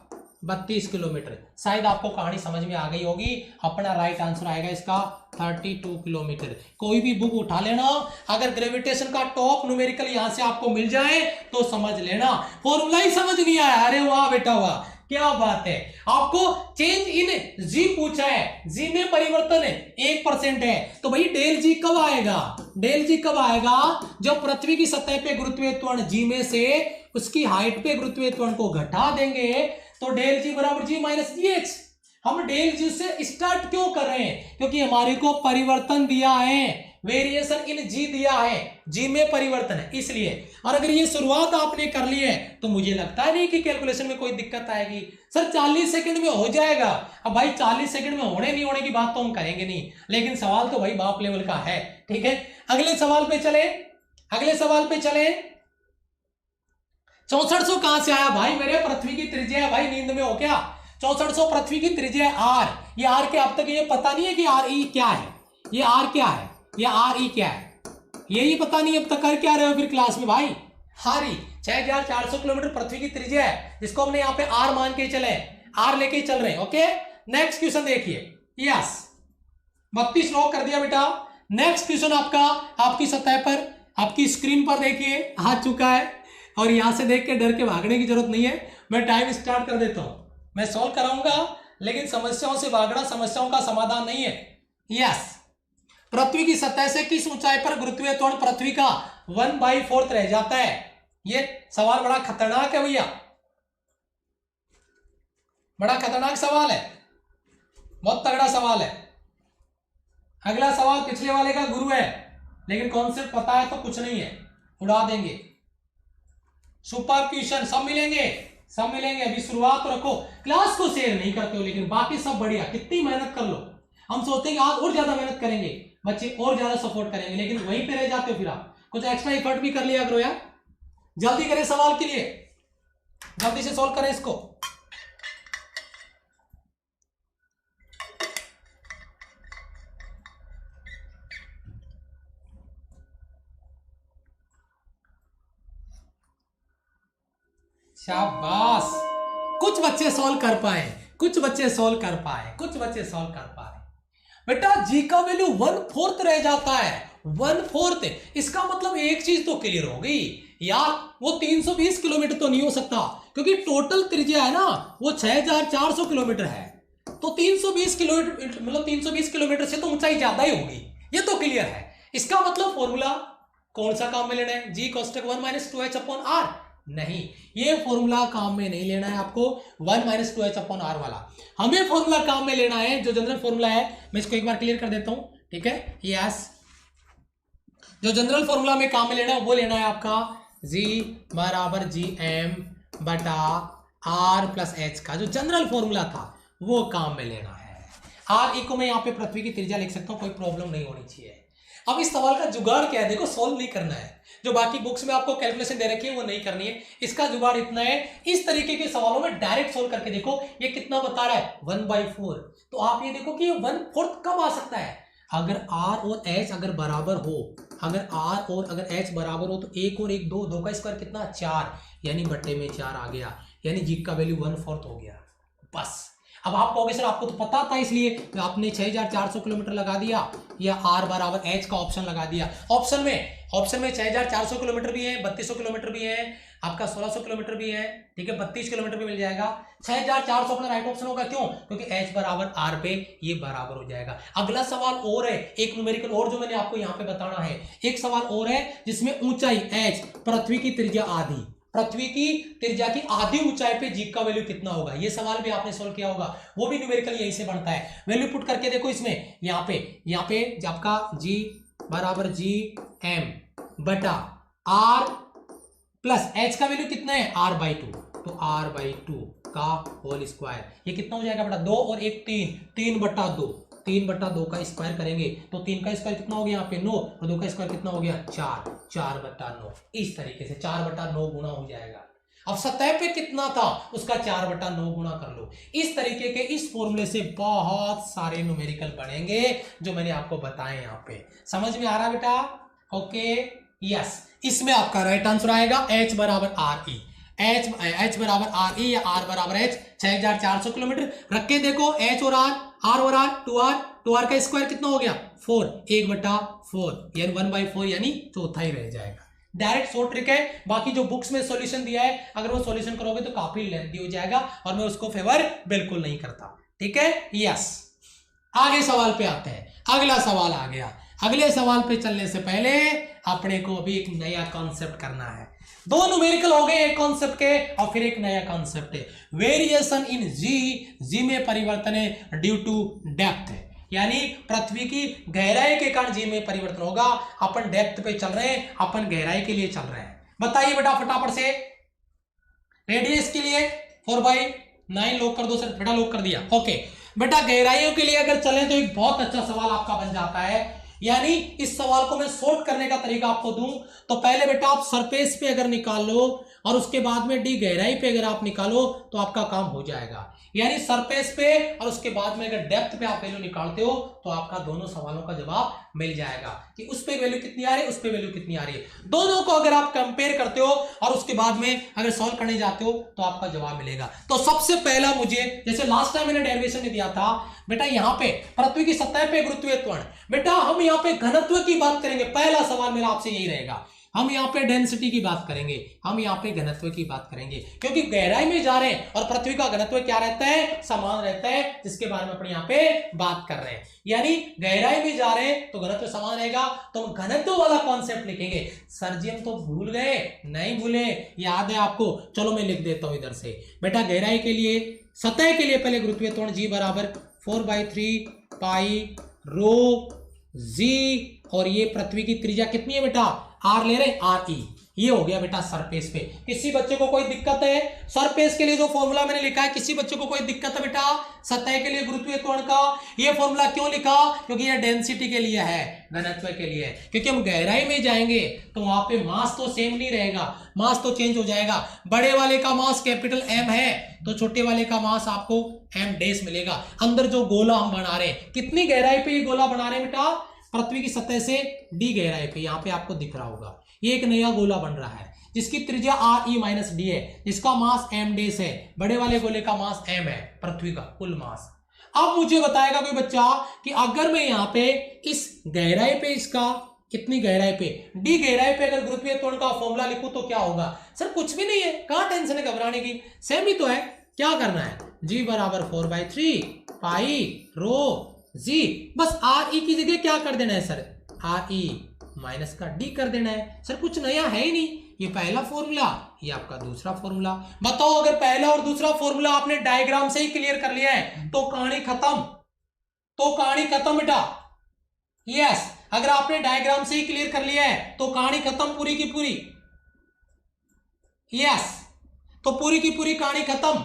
32 किलोमीटर। शायद आपको कहानी समझ में आ गई होगी, अपना राइट आंसर आएगा इसका 32 किलोमीटर। कोई भी बुक उठा लेना, अगर ग्रेविटेशन का टॉप न्यूमेरिकल यहां से आपको मिल जाए तो समझ लेना, फॉर्मूला ही समझ नहीं आया, अरे वाह बेटा वाह, क्या बात है। आपको चेंज इन जी पूछा है, जी में परिवर्तन है 1% है, तो भाई डेल जी कब आएगा, डेल जी कब आएगा, जब पृथ्वी की सतह पे गुरुत्वीय त्वरण जी में से उसकी हाइट पे गुरुत्वीय त्वरण को घटा देंगे, तो डेल जी बराबर जी माइनस जी एच। हम डेल जी से स्टार्ट क्यों कर रहे हैं, क्योंकि हमारे को परिवर्तन दिया है, वेरिएशन इन जी दिया है, जी में परिवर्तन है इसलिए। और अगर ये शुरुआत आपने कर ली है तो मुझे लगता है नहीं कि कैलकुलेशन में कोई दिक्कत आएगी। सर 40 सेकंड में हो जाएगा, अब भाई 40 सेकंड में होने नहीं होने की बात तो हम करेंगे नहीं, लेकिन सवाल तो भाई बाप लेवल का है। ठीक है, अगले सवाल पे चले, अगले सवाल पे चले। 6400 कहां से आया भाई, मेरे पृथ्वी की त्रिज्या है भाई, नींद में हो क्या, 6400 पृथ्वी की त्रिज्या है आर, ये आर के अब तक ये पता नहीं है कि आर ई क्या है, ये आर क्या है, ये आर ई क्या है, यही पता नहीं अब तक कर क्या रहे हो फिर क्लास में भाई। आर ई 6400 किलोमीटर पृथ्वी की त्रिज्या है, जिसको हमने यहाँ पे आर मान के चले, आर लेके चल रहे हैं। ओके, नेक्स्ट क्वेश्चन देखिए, यस 32 लॉक कर दिया बेटा। नेक्स्ट क्वेश्चन आपका आपकी सतह पर, आपकी स्क्रीन पर देखिए आ चुका है। और यहां से देख के डर के भागने की जरूरत नहीं है। मैं टाइम स्टार्ट कर देता हूं, मैं सॉल्व कराऊंगा, लेकिन समस्याओं से भागना समस्याओं का समाधान नहीं है। यस, पृथ्वी की सतह से किस ऊंचाई पर गुरुत्वीय त्वरण पृथ्वी का 1/4 रह जाता है? ये सवाल बड़ा खतरनाक है भैया, बड़ा खतरनाक सवाल है, बहुत तगड़ा सवाल है। अगला सवाल पिछले वाले का गुरु है, लेकिन कॉन्सेप्ट पता है तो कुछ नहीं है, उड़ा देंगे। सुपर क्वेश्चन, सब मिलेंगे, सब मिलेंगे। अभी शुरुआत तो रखो, क्लास को शेयर नहीं करते हो, लेकिन बाकी सब बढ़िया, कितनी मेहनत कर लो। हम सोचते हैं कि आज और ज्यादा मेहनत करेंगे, बच्चे और ज्यादा सपोर्ट करेंगे, लेकिन वहीं पे रह जाते हो। फिर आप कुछ एक्स्ट्रा एफर्ट भी कर लिया करो यार। जल्दी करें सवाल के लिए, जल्दी से सॉल्व करें इसको। शाबाश, कुछ बच्चे सॉल्व कर पाए, कुछ बच्चे सॉल्व कर पाए, कुछ बच्चे सॉल्व कर पाए। बेटा जी का वैल्यू 1/4 रह जाता है, 1/4। इसका मतलब एक चीज तो क्लियर हो गई यार, वो 320 किलोमीटर तो नहीं हो सकता, क्योंकि टोटल त्रिज्या है ना वो 6400 किलोमीटर है। तो 320 किलोमीटर मतलब 320 किलोमीटर से तो ऊंचाई ज्यादा ही होगी, ये तो क्लियर है। इसका मतलब फॉर्मूला कौन सा काम में लेना है? जी कोष्टक 1 - 2h/r। नहीं, ये फॉर्मूला काम में नहीं लेना है आपको, 1 - 2h/r वाला। हमें फॉर्मूला काम में लेना है जो जनरल फॉर्मूला है, मैं इसको एक बार क्लियर कर देता हूं, ठीक है। यस, जो जनरल फॉर्मूला में काम में लेना है वो लेना है आपका G = Gm बटा R + h का जो जनरल फॉर्मूला था वो काम में लेना है। R को मैं यहाँ पे पृथ्वी की त्रिज्या लिख सकता हूँ, कोई प्रॉब्लम नहीं होनी चाहिए। अब इस सवाल का जुगाड़ क्या है? देखो, सोल्व नहीं करना है, जो बाकी बुक्स में आपको कैलकुलेशन दे रखी है वो नहीं करनी है। इसका जुगाड़ इतना है, इस तरीके के सवालों में डायरेक्ट सोल्व करके देखो ये कितना बता रहा है, 1/4। तो आप ये देखो कि ये 1/4 कब आ सकता है? अगर R और H अगर बराबर हो, अगर R और अगर H बराबर हो तो 1 और 1 2, 2 का स्क्वायर कितना? 4, यानी बट्टे में 4 आ गया, यानी जी का वैल्यू 1/4 हो गया। बस। अब आप कहोगे सर आपको तो पता था इसलिए आपने 6400 किलोमीटर लगा दिया, या R = H का ऑप्शन लगा दिया। ऑप्शन में 6400 किलोमीटर भी है, 3200 किलोमीटर भी है, आपका 1600 किलोमीटर भी है, ठीक है, 32 किलोमीटर भी मिल जाएगा। 6400 अपना राइट ऑप्शन होगा, क्यों? क्योंकि H = R पे ये बराबर हो जाएगा। अगला सवाल और है, एक न्यूमेरिकल और जो मैंने आपको यहाँ पे बताना है। एक सवाल और है जिसमें ऊंचाई H, पृथ्वी की त्रिज्या आधी, पृथ्वी की त्रिज्या की आधी ऊंचाई पे जी का वैल्यू कितना होगा? ये सवाल भी आपने सोल्व किया होगा, वो भी न्यूमेरिकल यहीं से बनता है। वैल्यू पुट करके देखो इसमें, यहाँ पे आपका G = Gm बटा R + H का वैल्यू कितना है? R/2। तो R/2 का होल स्क्वायर, ये कितना हो जाएगा बेटा? 2 और 1 3, 3/2, 3/2 का स्क्वायर करेंगे तो 3 का स्क्वायर कितना हो गया यहाँ पे? 9, और 2 का स्क्वायर कितना हो गया? 4, 4/9। इस तरीके से 4/9 गुना हो जाएगा। अब सतह पे कितना था उसका 4/9 गुना कर लो। इस तरीके के इस फॉर्मूले से बहुत सारे न्यूमेरिकल बनेंगे जो मैंने आपको बताए यहाँ पे। समझ में आ रहा बेटा? Okay, yes. इसमें आपका राइट आंसर आएगा H = RE, H = RE या R = H। 6400 किलोमीटर रख के देखो, H और R और R 2R का स्क्वायर कितना हो गया? 4, 1/4, यानी 1/4, यानी चौथा ही रह जाएगा। डायरेक्ट शॉर्ट ट्रिक है। बाकी जो बुक्स में सॉल्यूशन दिया है अगर वो सॉल्यूशन करोगे तो काफी लेंथी हो जाएगा, और मैं उसको फेवर बिल्कुल नहीं करता, ठीक है। यस, आगे सवाल पे आते हैं। अगला सवाल आ गया। अगले सवाल पे चलने से पहले अपने को अभी एक नया कॉन्सेप्ट करना है। 2 न्यूमेरिकल हो गए एक कॉन्सेप्ट के, और फिर एक नया कॉन्सेप्ट है वेरिएशन इन जी में परिवर्तन है ड्यू टू डेप्थ है, यानी पृथ्वी की गहराई के कारण जी में परिवर्तन होगा। अपन डेप्थ पे चल रहे हैं, अपन गहराई के लिए चल रहे हैं। बताइए बेटा फटाफट से। रेडियस के लिए 4/9 लॉक कर दो सर, बेटा लॉक कर दिया। ओके बेटा, गहराइयों के लिए अगर चलें तो एक बहुत अच्छा सवाल आपका बन जाता है। यानी इस सवाल को मैं सॉर्ट करने का तरीका आपको दूं तो पहले बेटा आप सरफेस पे अगर निकाल लो और उसके बाद में डी गहराई पे अगर आप निकालो तो आपका काम हो जाएगा। यानी सरफेस पे और उसके बाद में अगर डेप्थ पे आप वैल्यू निकालते हो तो आपका दोनों सवालों का जवाब मिल जाएगा कि उस पे वैल्यू कितनी आ रही है, उस पे वैल्यू कितनी आ रही है। दोनों को अगर आप कंपेयर करते हो और उसके बाद में अगर सॉल्व करने जाते हो तो आपका जवाब मिलेगा। तो सबसे पहला मुझे, जैसे लास्ट टाइम मैंने डेरिवेशन में दिया था बेटा, यहाँ पे पृथ्वी की सतह पे गुरुत्वीय त्वरण, बेटा हम यहाँ पे घनत्व की बात करेंगे। पहला सवाल मेरा आपसे यही रहेगा, हम यहाँ पे डेंसिटी की बात करेंगे, हम यहाँ पे घनत्व की बात करेंगे, क्योंकि गहराई में जा रहे हैं और पृथ्वी का घनत्व क्या रहता है, समान रहता है, जिसके बारे में अपने यहाँ पे बात कर रहे हैं। यानी गहराई में जा रहे हैं तो घनत्व समान रहेगा, तो हम घनत्व वाला कॉन्सेप्ट लिखेंगे। सर जी हम तो भूल गए, नहीं भूले, याद है आपको? चलो मैं लिख देता हूं इधर से। बेटा गहराई के लिए, सतह के लिए पहले गुरुत्वीय त्वरण G बराबर 4/3 पाई रो जी, और ये पृथ्वी की त्रिज्या कितनी है बेटा, आर ले रहे, आर ई। ये हो गया बेटा सरफेस पे। किसी बच्चे को कोई दिक्कत है सरफेस के लिए जो फॉर्मूला मैंने लिखा है, किसी बच्चे को कोई दिक्कत है बेटा सतह के लिए गुरुत्वीय त्वरण का? ये फॉर्मूला क्यों लिखा? क्योंकि ये डेंसिटी के लिए है, घनत्व के लिए है। क्योंकि हम गहराई में जाएंगे तो वहां पे मास तो सेम नहीं रहेगा, मास तो चेंज हो जाएगा। बड़े वाले का मास कैपिटल एम है तो छोटे वाले का मास आपको एम डैश मिलेगा। अंदर जो गोला हम बना रहे हैं, कितनी गहराई पे ये गोला बना रहे हैं बेटा? पृथ्वी की सतह से डी गहराई पे, यहाँ पे आपको दिख रहा होगा ये एक नया गोला बन रहा है जिसकी त्रिज्या आर ई माइनस डी है, जिसका मास एम डैश है। बड़े वाले गोले का मास एम है, पृथ्वी का कुल मास। अब मुझे बताएगा कोई बच्चा कि अगर मैं यहाँ पे इस गहराई पे, इसका कितनी गहराई पे, डी गहराई पे अगर गुरुत्वीय त्वरण का फॉर्मूला लिखूं तो क्या होगा? सर कुछ भी नहीं है, कहां टेंशन है घबराने की, सेम ही तो है। क्या करना है, G बराबर 4/3 पाई रो जी, बस आर ई की जगह क्या कर देना है सर, आर ई माइनस का डी कर देना है। सर कुछ नया है ही नहीं, ये पहला फॉर्मूला, ये आपका दूसरा फॉर्मूला। बताओ अगर पहला और दूसरा फॉर्मूला आपने डायग्राम से ही क्लियर कर लिया है तो कहानी खत्म, तो कहानी खत्म बेटा। यस, अगर आपने डायग्राम से ही क्लियर कर लिया है तो कहानी खत्म पूरी की पूरी। यस, तो पूरी की पूरी कहानी खत्म।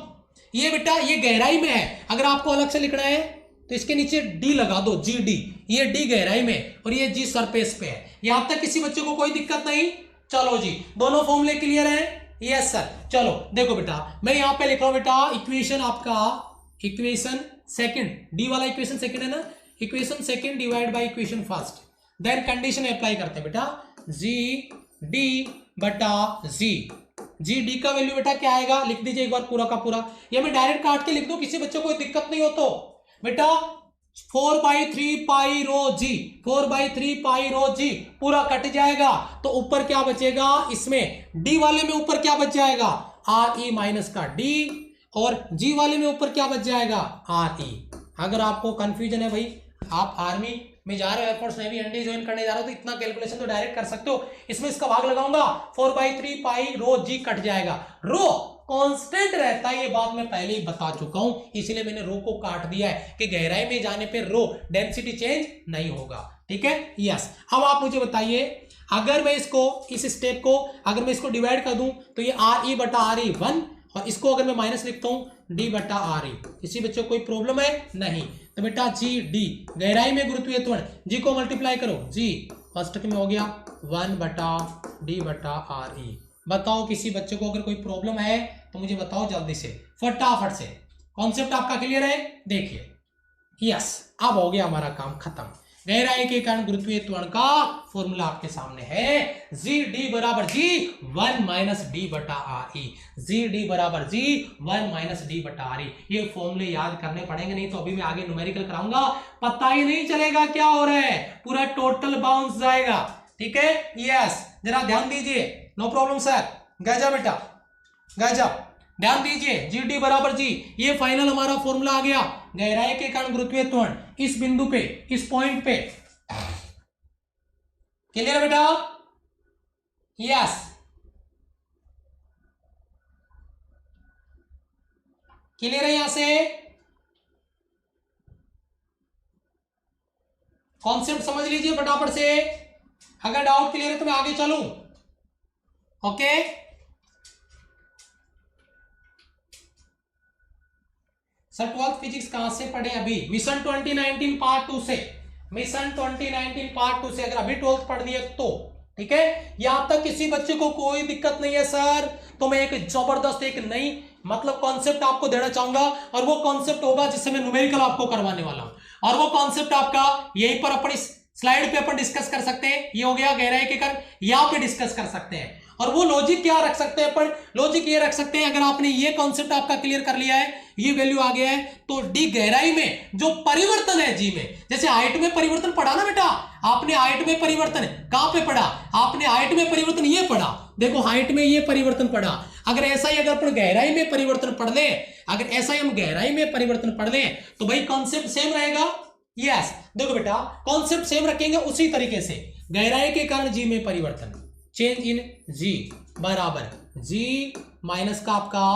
ये बेटा ये गहराई में है, अगर आपको अलग से लिखना है तो इसके नीचे डी लगा दो, जी डी। ये डी गहराई में और ये जी सरफेस पे है। यहां तक किसी बच्चे को कोई दिक्कत नहीं? चलो जी, दोनों फॉर्मूले क्लियर हैं? Yes sir. चलो देखो बेटा, मैं यहां पे लिख रहा हूं बेटा इक्वेशन आपका, इक्वेशन सेकंड, डी वाला इक्वेशन सेकंड है ना, equation second divide by equation first, then condition apply करते हैं बेटा, जी डी बटा जी। जी डी का वैल्यू बेटा क्या आएगा, लिख दीजिए एक बार पूरा का पूरा। ये मैं डायरेक्ट काट के लिख दूं, किसी बच्चे को कोई दिक्कत नहीं हो तो बेटा 4/3 पाई रो जी, 4/3 पाई रो जी पूरा कट जाएगा तो ऊपर क्या बचेगा, इसमें डी वाले में ऊपर क्या बच जाएगा, आर ई माइनस का डी, और जी वाले में ऊपर क्या बच जाएगा, आर ई। अगर आपको कंफ्यूजन है भाई, आप आर्मी में जा रहे हो, एयरफोर्स नेवी एनडी ज्वाइन करने जा रहे हो तो इतना कैलकुलेशन तो डायरेक्ट कर सकते हो। इसमें इसका भाग लगाऊंगा 4/3 पाई रो जी कट जाएगा। रो कांस्टेंट रहता है, ये बात मैं पहले ही बता चुका हूं, इसलिए मैंने रो को काट दिया है कि गहराई में जाने पे रो डेंसिटी चेंज नहीं होगा। ठीक है, यस। अब आप मुझे बताइए, अगर मैं इसको, इस स्टेप को अगर मैं इसको डिवाइड कर दूं तो ये आर ई बटा आर ई 1, और इसको अगर मैं माइनस लिखता हूं डी बटा आर ई, किसी बच्चे को कोई प्रॉब्लम है? नहीं। तो बेटा जी डी गहराई में गुरुत्वीय त्वरण, जी को मल्टीप्लाई करो, जी फर्स्ट में हो गया 1 बटा डी बटा आर ई। बताओ किसी बच्चे को अगर कोई प्रॉब्लम है तो मुझे बताओ जल्दी से, फटाफट से। कॉन्सेप्ट आपका क्लियर है? देखिए, यस, अब हो गया हमारा काम खत्म। गहराई के कारण गुरुत्वीय त्वरण का फॉर्मूला आपके सामने है, जी डी बराबर जी 1 माइनस डी बटा आर ई, जी डी बराबर जी 1 माइनस डी बटा आर ई। ये फॉर्मूले याद करने पड़ेंगे, नहीं तो अभी मैं आगे न्यूमेरिकल कराऊंगा, पता ही नहीं चलेगा क्या हो रहा है, पूरा टोटल बाउंस जाएगा। ठीक है, यस, जरा ध्यान दीजिए। नो प्रॉब्लम सर, गजा बेटा गजा, ध्यान दीजिए। जी डी बराबर जी, ये फाइनल हमारा फॉर्मूला आ गया, गहराई के कारण गुरुत्वीय त्वरण इस बिंदु पे, इस पॉइंट पे। क्लियर बेटा? यस, क्लियर है? यहां से कॉन्सेप्ट समझ लीजिए फटाफट से, अगर डाउट क्लियर है तो मैं आगे चलूं। ओके, सर 12th फिजिक्स कहां से पढ़े अभी? मिशन 2019 पार्ट 2 से, मिशन 2019 पार्ट 2 से अगर अभी 12th पढ़नी है तो। ठीक है, यहां तक किसी बच्चे को कोई दिक्कत नहीं है सर, तो मैं एक जबरदस्त एक नई मतलब कॉन्सेप्ट आपको देना चाहूंगा, और वो कॉन्सेप्ट होगा जिससे मैं न्यूमेरिकल आपको करवाने वाला हूं। और वो कॉन्सेप्ट आपका यहीं पर अपन इस स्लाइड पे अपन डिस्कस कर सकते हैं। ये हो गया गहराई के कारण, यहां पे डिस्कस कर सकते हैं। और वो लॉजिक क्या रख सकते हैं अपन, लॉजिक ये रख सकते हैं, अगर आपने ये कॉन्सेप्ट आपका क्लियर कर लिया है, ये वैल्यू आ गया है, तो डी गहराई में जो परिवर्तन है जी में, जैसे हाइट में परिवर्तन पढ़ा ना बेटा, आपने हाइट में परिवर्तन कहां पे पढ़ा, आपने हाइट में परिवर्तन ये पढ़ा, देखो हाइट में ये परिवर्तन पढ़ा। अगर ऐसा ही अगर अपन गहराई में परिवर्तन पढ़ ले, अगर ऐसा ही हम गहराई में परिवर्तन पढ़ ले तो भाई कॉन्सेप्ट सेम रहेगा। यस देखो बेटा कॉन्सेप्ट सेम रखेंगे उसी तरीके से, गहराई के कारण जी में परिवर्तन, चेंज इन जी बराबर जी माइनस का आपका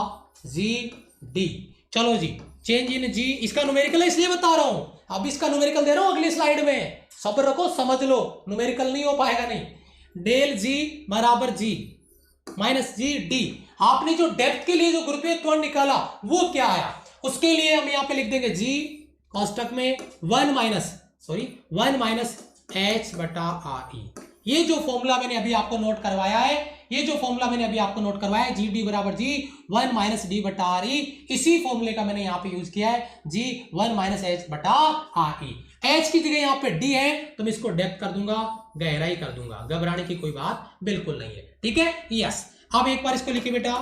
जी डी। चलो जी चेंज इन जी, इसका न्यूमेरिकल इसलिए बता रहा हूं, अब इसका न्यूमेरिकल दे रहा हूं अगली स्लाइड में, सब्र रखो समझ लो, न्यूमेरिकल नहीं हो पाएगा नहीं। डेल जी बराबर जी माइनस जी डी। आपने जो डेप्थ के लिए जो गुरुत्वीय त्वरण निकाला वो क्या आया, उसके लिए हम यहां पे लिख देंगे जी कोष्टक में 1 माइनस एच बटा आर ई। ये जो फॉर्मूला मैंने अभी आपको नोट करवाया है, ये जो फॉर्मूला मैंने अभी आपको नोट करवाया है जी डी बराबर जी 1 माइनस डी बटा आर ई, इसी फॉर्मूले का मैंने यहां पे यूज किया है जी 1 माइनस एच बटा आर ई। एच की जगह यहां पे डी है तो मैं इसको डेप्थ कर दूंगा, गहराई कर दूंगा, घबराने की कोई बात बिल्कुल नहीं है, ठीक है। यस अब एक बार इसको लिखिए बेटा,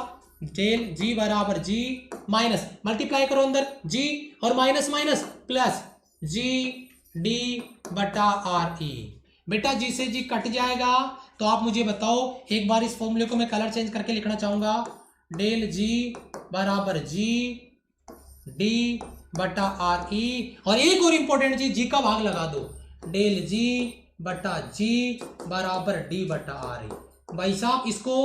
डेल जी बराबर जी माइनस मल्टीप्लाई करो अंदर जी और minus minus plus G D बटा आर ई। बेटा जी से जी कट जाएगा तो आप मुझे बताओ, एक बार इस फॉर्मूले को मैं कलर चेंज करके लिखना चाहूंगा, डेल जी बराबर जी डी बटा आर ई, और एक और इंपॉर्टेंट चीज जी का भाग लगा दो, डेल जी बटा जी बराबर डी बटा आर ई। भाई साहब इसको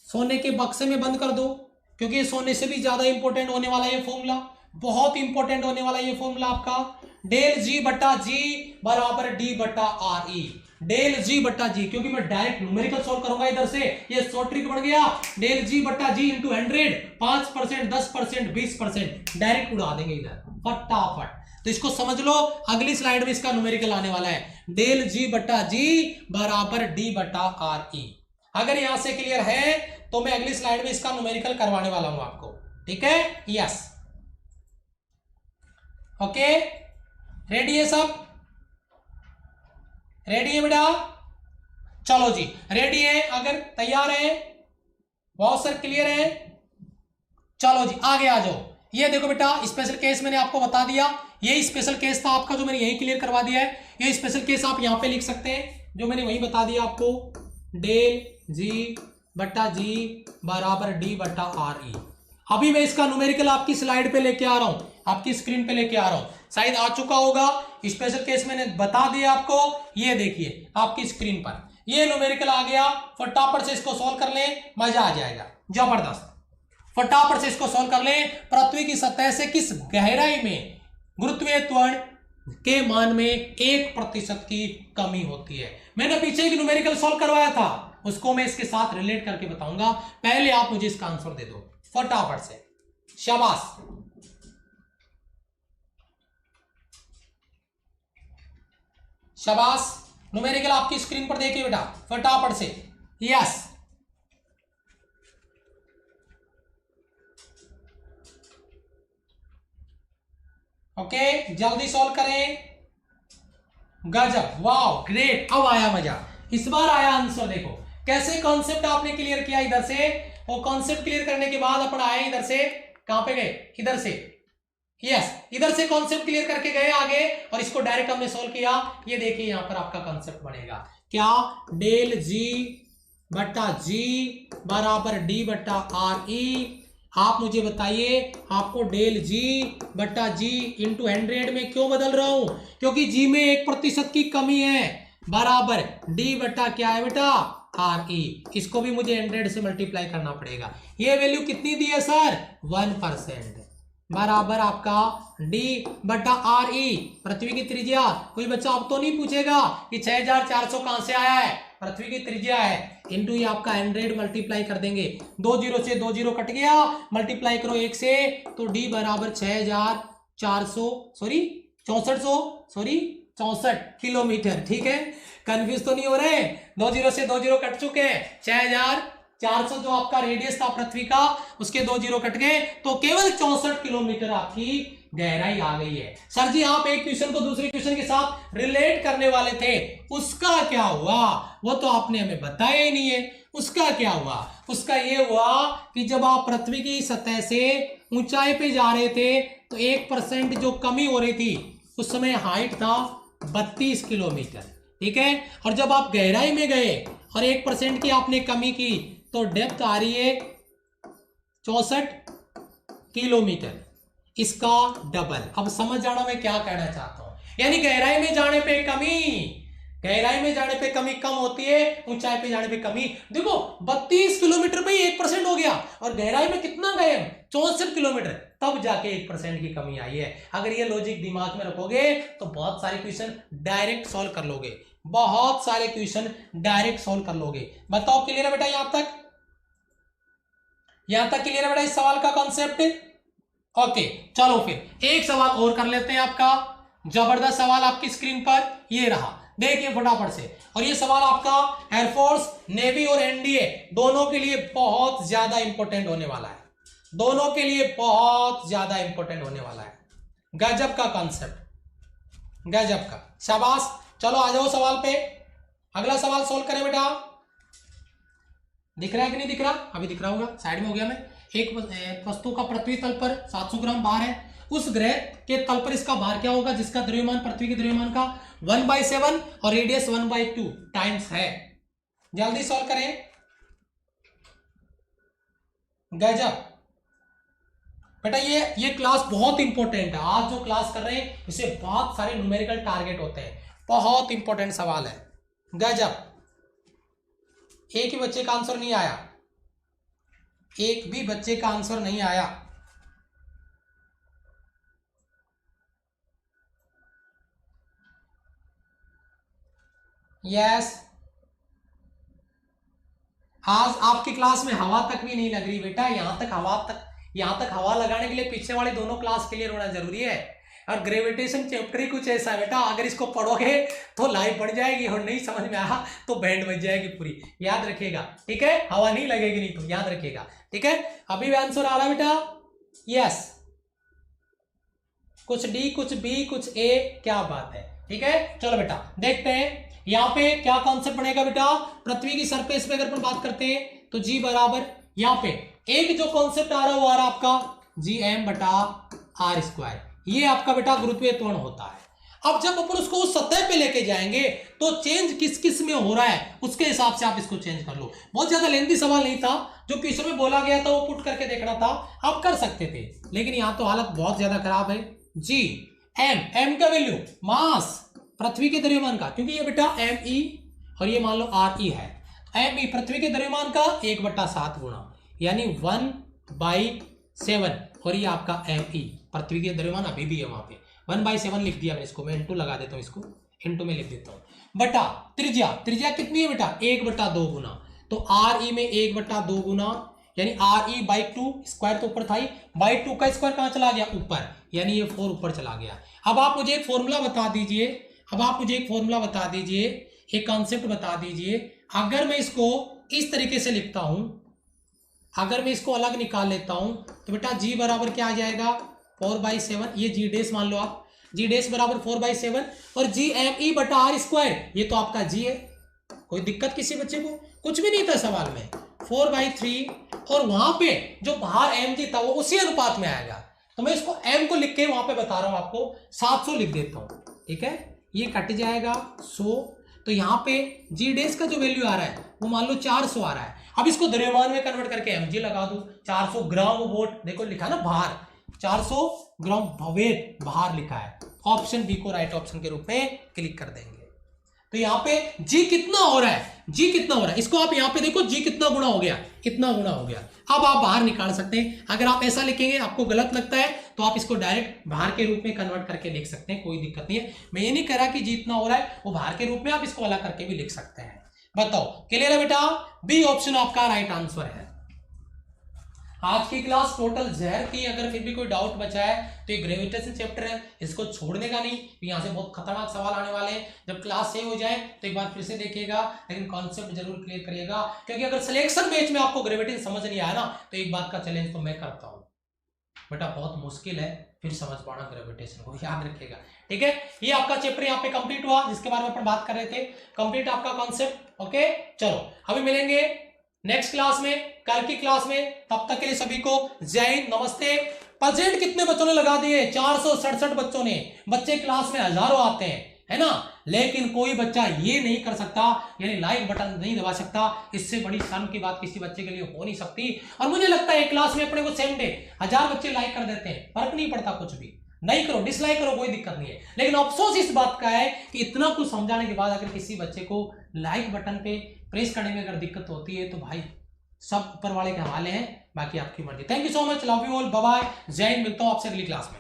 सोने के बक्से में बंद कर दो, क्योंकि ये सोने से भी ज्यादा इंपॉर्टेंट होने वाला ये फॉर्मूला, बहुत इंपॉर्टेंट होने वाला ये फॉर्मूला आपका, डेल जी बटा जी बराबर डी बटा आर ई। डेल जी बटा जी, क्योंकि मैं डायरेक्ट न्यूमेरिकल सॉल्व करूंगा इधर से, ये शॉर्ट ट्रिक बन गया, डेल जी बटा जी इंटू 100, 5%, 10%, 20% डायरेक्ट उड़ा देंगे इधर फटाफट। तो इसको समझ लो, अगली स्लाइड में इसका न्यूमेरिकल आने वाला है, डेल जी बटा जी बराबर डी बटा आर ई। अगर यहां से क्लियर है तो मैं अगली स्लाइड में इसका न्यूमेरिकल करवाने वाला हूं आपको, ठीक है। यस ओके, रेडी है सब, रेडी है बेटा, चलो जी रेडी है, अगर तैयार है, बहुत सर क्लियर है, चलो जी आगे आ जाओ। ये देखो बेटा स्पेशल केस मैंने आपको बता दिया, ये स्पेशल केस था आपका जो मैंने यही क्लियर करवा दिया है, ये स्पेशल केस आप यहां पे लिख सकते हैं जो मैंने वही बता दिया आपको, डेल जी बटा जी बराबर डी बटा आर ई। अभी मैं इसका न्यूमेरिकल आपकी स्लाइड पे लेके आ रहा हूं, आपकी स्क्रीन पे लेके आ रहा हूं, शायद आ चुका होगा, स्पेशल केस मैंने बता दिया आपको, ये देखिए आपकी स्क्रीन पर ये न्यूमेरिकल आ गया, फटाफट से इसको सॉल्व कर लें, मजा आ जाएगा जबरदस्त, फटाफट से इसको सॉल्व कर लें। पृथ्वी की सतह से किस गहराई में गुरुत्वीय त्वरण के मान में 1% की कमी होती है, मैंने पीछे एक न्यूमेरिकल सॉल्व करवाया था, उसको मैं इसके साथ रिलेट करके बताऊंगा, पहले आप मुझे इसका आंसर दे दो फटाफट से, शाबाश। शाबाश, न्यूमेरिकल आपकी स्क्रीन पर देखिए बेटा फटाफट से, यस ओके जल्दी सॉल्व करें, गजब, वाह ग्रेट, अब आया मजा, इस बार आया आंसर। देखो कैसे कॉन्सेप्ट आपने क्लियर किया इधर से, और कॉन्सेप्ट क्लियर करने के बाद अपन आए इधर से, कहां पे गए, इधर से, यस इधर से कॉन्सेप्ट क्लियर करके गए आगे, और इसको डायरेक्ट हमने सॉल्व किया। ये देखिए यहां पर आपका कॉन्सेप्ट बनेगा क्या, डेल जी बटा जी बराबर डी बटा आर ई। आप मुझे बताइए आपको डेल जी बटा जी इंटू 100 में क्यों बदल रहा हूं, क्योंकि जी में 1% की कमी है, बराबर डी बटा क्या है बेटा आर ई, इसको भी मुझे 100 से मल्टीप्लाई करना पड़ेगा। ये वैल्यू कितनी दी है सर, 1%, बराबर आपका डी बटा आर ई, पृथ्वी की त्रिज्या, कोई बच्चा अब तो नहीं पूछेगा कि 6400 कहां से आया है, पृथ्वी की त्रिज्या है, इंटू ये आपका 100 मल्टीप्लाई कर देंगे, 2 जीरो से 2 जीरो कट गया, मल्टीप्लाई करो 1 से, तो डी बराबर 6400 सॉरी 64 किलोमीटर, ठीक है, कंफ्यूज तो नहीं हो रहे, 2 जीरो से 2 जीरो कट चुके हैं, 6400 जो आपका रेडियस था पृथ्वी का, उसके 2 जीरो कट गए, तो केवल 64 किलोमीटर आपकी गहराई आ गई है। सर जी आप एक क्वेश्चन को दूसरे क्वेश्चन के साथ रिलेट करने वाले थे, उसका क्या हुआ, वो तो आपने हमें बताया ही नहीं है, उसका क्या हुआ, उसका ये हुआ कि जब आप पृथ्वी की सतह से ऊंचाई पे जा रहे थे तो 1% जो कमी हो रही थी, उस समय हाइट था 32 किलोमीटर, ठीक है। और जब आप गहराई में गए और 1% की आपने कमी की तो डेप्थ आ रही है 64 किलोमीटर, इसका डबल। अब समझ जाना मैं क्या कहना चाहता हूं, यानी गहराई में जाने पे कमी, गहराई में जाने पे कमी कम होती है, ऊंचाई पे जाने पे कमी। देखो 32 किलोमीटर पे 1% हो गया और गहराई में कितना गए हम, 64 किलोमीटर, तब जाके 1% की कमी आई है। अगर ये लॉजिक दिमाग में रखोगे तो बहुत सारे क्वेश्चन डायरेक्ट सॉल्व कर लोगे, बहुत सारे क्वेश्चन डायरेक्ट सॉल्व कर लोगे। बताओ क्लियर है बेटा यहां तक, यहां तक क्लियर है बेटा इस सवाल का कॉन्सेप्ट? ओके चलो फिर एक सवाल और कर लेते हैं आपका, जबरदस्त सवाल आपकी स्क्रीन पर ये रहा, देखिए फटाफट से। और ये सवाल आपका एयरफोर्स, नेवी और एनडीए दोनों के लिए बहुत ज्यादा इंपॉर्टेंट होने वाला है, दोनों के लिए बहुत ज्यादा इंपॉर्टेंट होने वाला है। गजब का कॉन्सेप्ट, गजब का, शाबाश। चलो आ जाओ सवाल पे, अगला सवाल सोल्व करें बेटा। दिख रहा है कि नहीं दिख रहा? अभी दिख रहा होगा, साइड में हो गया मैं। एक वस्तु का पृथ्वी तल पर 700 ग्राम भार है, उस ग्रह के तल पर इसका भार क्या होगा जिसका द्रव्यमान पृथ्वी के द्रव्यमान का 1/7 और रेडियस 1/2 टाइम्स है। जल्दी सॉल्व करें। गजब बेटा, ये क्लास बहुत इंपॉर्टेंट है। आज जो क्लास कर रहे हैं इससे बहुत सारे न्यूमेरिकल टारगेट होते हैं, बहुत इंपॉर्टेंट सवाल है। गजब, एक ही बच्चे का आंसर नहीं आया, एक भी बच्चे का आंसर नहीं आया। यस, आज आपकी क्लास में हवा तक भी नहीं लग रही बेटा, यहां तक हवा लगाने के लिए पीछे वाली दोनों क्लास क्लियर होना जरूरी है। और ग्रेविटेशन चैप्टर ही कुछ ऐसा है बेटा, अगर इसको पढ़ोगे तो लाइफ बढ़ जाएगी और नहीं समझ में आया तो बैंड बज जाएगी पूरी, याद रखिएगा, ठीक है। हवा नहीं लगेगी नहीं तो याद रखिएगा, ठीक है। अभी भी आंसर आ रहा है बेटा? यस, कुछ डी कुछ बी कुछ ए, क्या बात है, ठीक है। चलो बेटा देखते हैं यहां पे क्या कॉन्सेप्ट बनेगा बेटा। पृथ्वी की सरफेस पे अगर अपन बात करते हैं तो जी बराबर, यहां पे एक जो कॉन्सेप्ट आ रहा है वो आ रहा है आपका GM बटा R स्क्वायर, ये आपका बेटा गुरुत्वीय त्वरण होता है। अब जब अपन उसको उस सतह पे लेके जाएंगे तो चेंज किस किस में हो रहा है उसके हिसाब से आप इसको चेंज कर लो। बहुत ज्यादा लेंथी सवाल नहीं था, जो क्वेश्चन में बोला गया था वो पुट करके देखना था, आप कर सकते थे, लेकिन यहां तो हालत बहुत ज्यादा खराब है। जी एम का वैल्यू मास पृथ्वी के द्रव्यमान का, क्योंकि ये बेटा ME और ये मान लो RE है, ME पृथ्वी के द्रव्यमान का 1/7 गुणा, यानी 1/7, और ये आपका ME पृथ्वी के द्रव्यमान अभी भी है वहां पे 1/7 लिख दिया मैंने, इसको मैं इंटू लगा देता हूँ, इसको इंटू में लिख देता हूँ, बटा त्रिज्या कितनी है बेटा 1/2 गुना, तो RE में 1/2 गुना, यानी RE/2, स्क्वायर तो ऊपर था ही, बाई 2 का स्क्वायर कहां चला गया ऊपर, यानी ये 4 ऊपर चला गया। अब आप मुझे एक फॉर्मूला बता दीजिए, एक कॉन्सेप्ट बता दीजिए, अगर मैं इसको इस तरीके से लिखता हूं, अगर मैं इसको अलग निकाल लेता हूं तो बेटा G बराबर क्या आ जाएगा 4/7, ये G डैश मान लो आप, G डैश बराबर 4/7 और GME बटा R स्क्वायर, ये तो आपका G है। कोई दिक्कत किसी बच्चे को? कुछ भी नहीं था सवाल में, 4/3, और वहां पे जो बाहर mg था वो उसी अनुपात में आएगा, तो मैं इसको m को लिख के वहां पे बता रहा हूं आपको 700 लिख देता हूं, ठीक है। ये कट जाएगा 100, तो यहाँ पे G डैश का जो वैल्यू आ रहा है वो मान लो 400 आ रहा है। अब इसको द्रव्यमान में कन्वर्ट करके mg लगा दूं, 400 ग्राम वोट, देखो लिखा ना भार, 400 ग्राम भवेट भार लिखा है, ऑप्शन बी को राइट ऑप्शन के रूप में क्लिक कर देंगे। तो यहाँ पे G कितना हो रहा है, G कितना हो रहा है, इसको आप यहाँ पे देखो G कितना गुना हो गया, इतना गुना हो गया। अब आप बाहर निकाल सकते हैं, अगर आप ऐसा लिखेंगे आपको गलत लगता है तो आप इसको डायरेक्ट बाहर के रूप में कन्वर्ट करके लिख सकते हैं, कोई दिक्कत नहीं है। मैं ये नहीं कह रहा कि G इतना हो रहा है, वो बाहर के रूप में आप इसको अलग करके भी लिख सकते हैं। बताओ क्लियर है बेटा? बी ऑप्शन आपका राइट आंसर है। आज की क्लास टोटल जहर की, अगर फिर भी कोई डाउट बचा है तो ये ग्रेविटेशन चैप्टर है, इसको छोड़ने का नहीं, यहाँ से बहुत खतरनाक सवाल आने वाले हैं। जब क्लास सेव हो जाए तो एक बार फिर से देखिएगा, लेकिन कॉन्सेप्ट जरूर क्लियर करिएगा, क्योंकि अगर सिलेक्शन बैच में आपको ग्रेविटेशन समझ नहीं आया ना तो एक बात का चैलेंज तो मैं करता हूँ बेटा, बहुत मुश्किल है फिर समझ पाना ग्रेविटेशन को, याद रखिएगा, ठीक है। ये आपका चैप्टर यहाँ पे कंप्लीट हुआ, जिसके बारे में अपन बात कर रहे थे, कंप्लीट आपका कॉन्सेप्ट। ओके चलो अभी मिलेंगे नेक्स्ट क्लास में, कल की क्लास में, तब तक के लिए सभी को जय हिंद, नमस्ते। परसेंट कितने बच्चों ने लगा दिए? 467 बच्चों ने, बच्चे क्लास में हजारों आते हैं, है ना। लेकिन कोई बच्चा ये नहीं कर सकता, यानी लाइक बटन नहीं दबा सकता, इससे बड़ी शर्म की बात किसी बच्चे के लिए हो नहीं सकती। और मुझे लगता है एक क्लास में अपने को सेम डे 1000 बच्चे लाइक कर देते हैं, फर्क नहीं पड़ता कुछ भी, नहीं करो डिसलाइक करो कोई दिक्कत नहीं है। लेकिन अफसोस इस बात का है कि इतना कुछ समझाने के बाद अगर किसी बच्चे को लाइक बटन पे प्रेस करने में अगर दिक्कत होती है तो भाई सब ऊपर वाले के हवाले हैं, बाकी आपकी मर्जी। Thank you so much, love you all, bye bye, जय हिंद, मिलता हूं आपसे अगली क्लास में।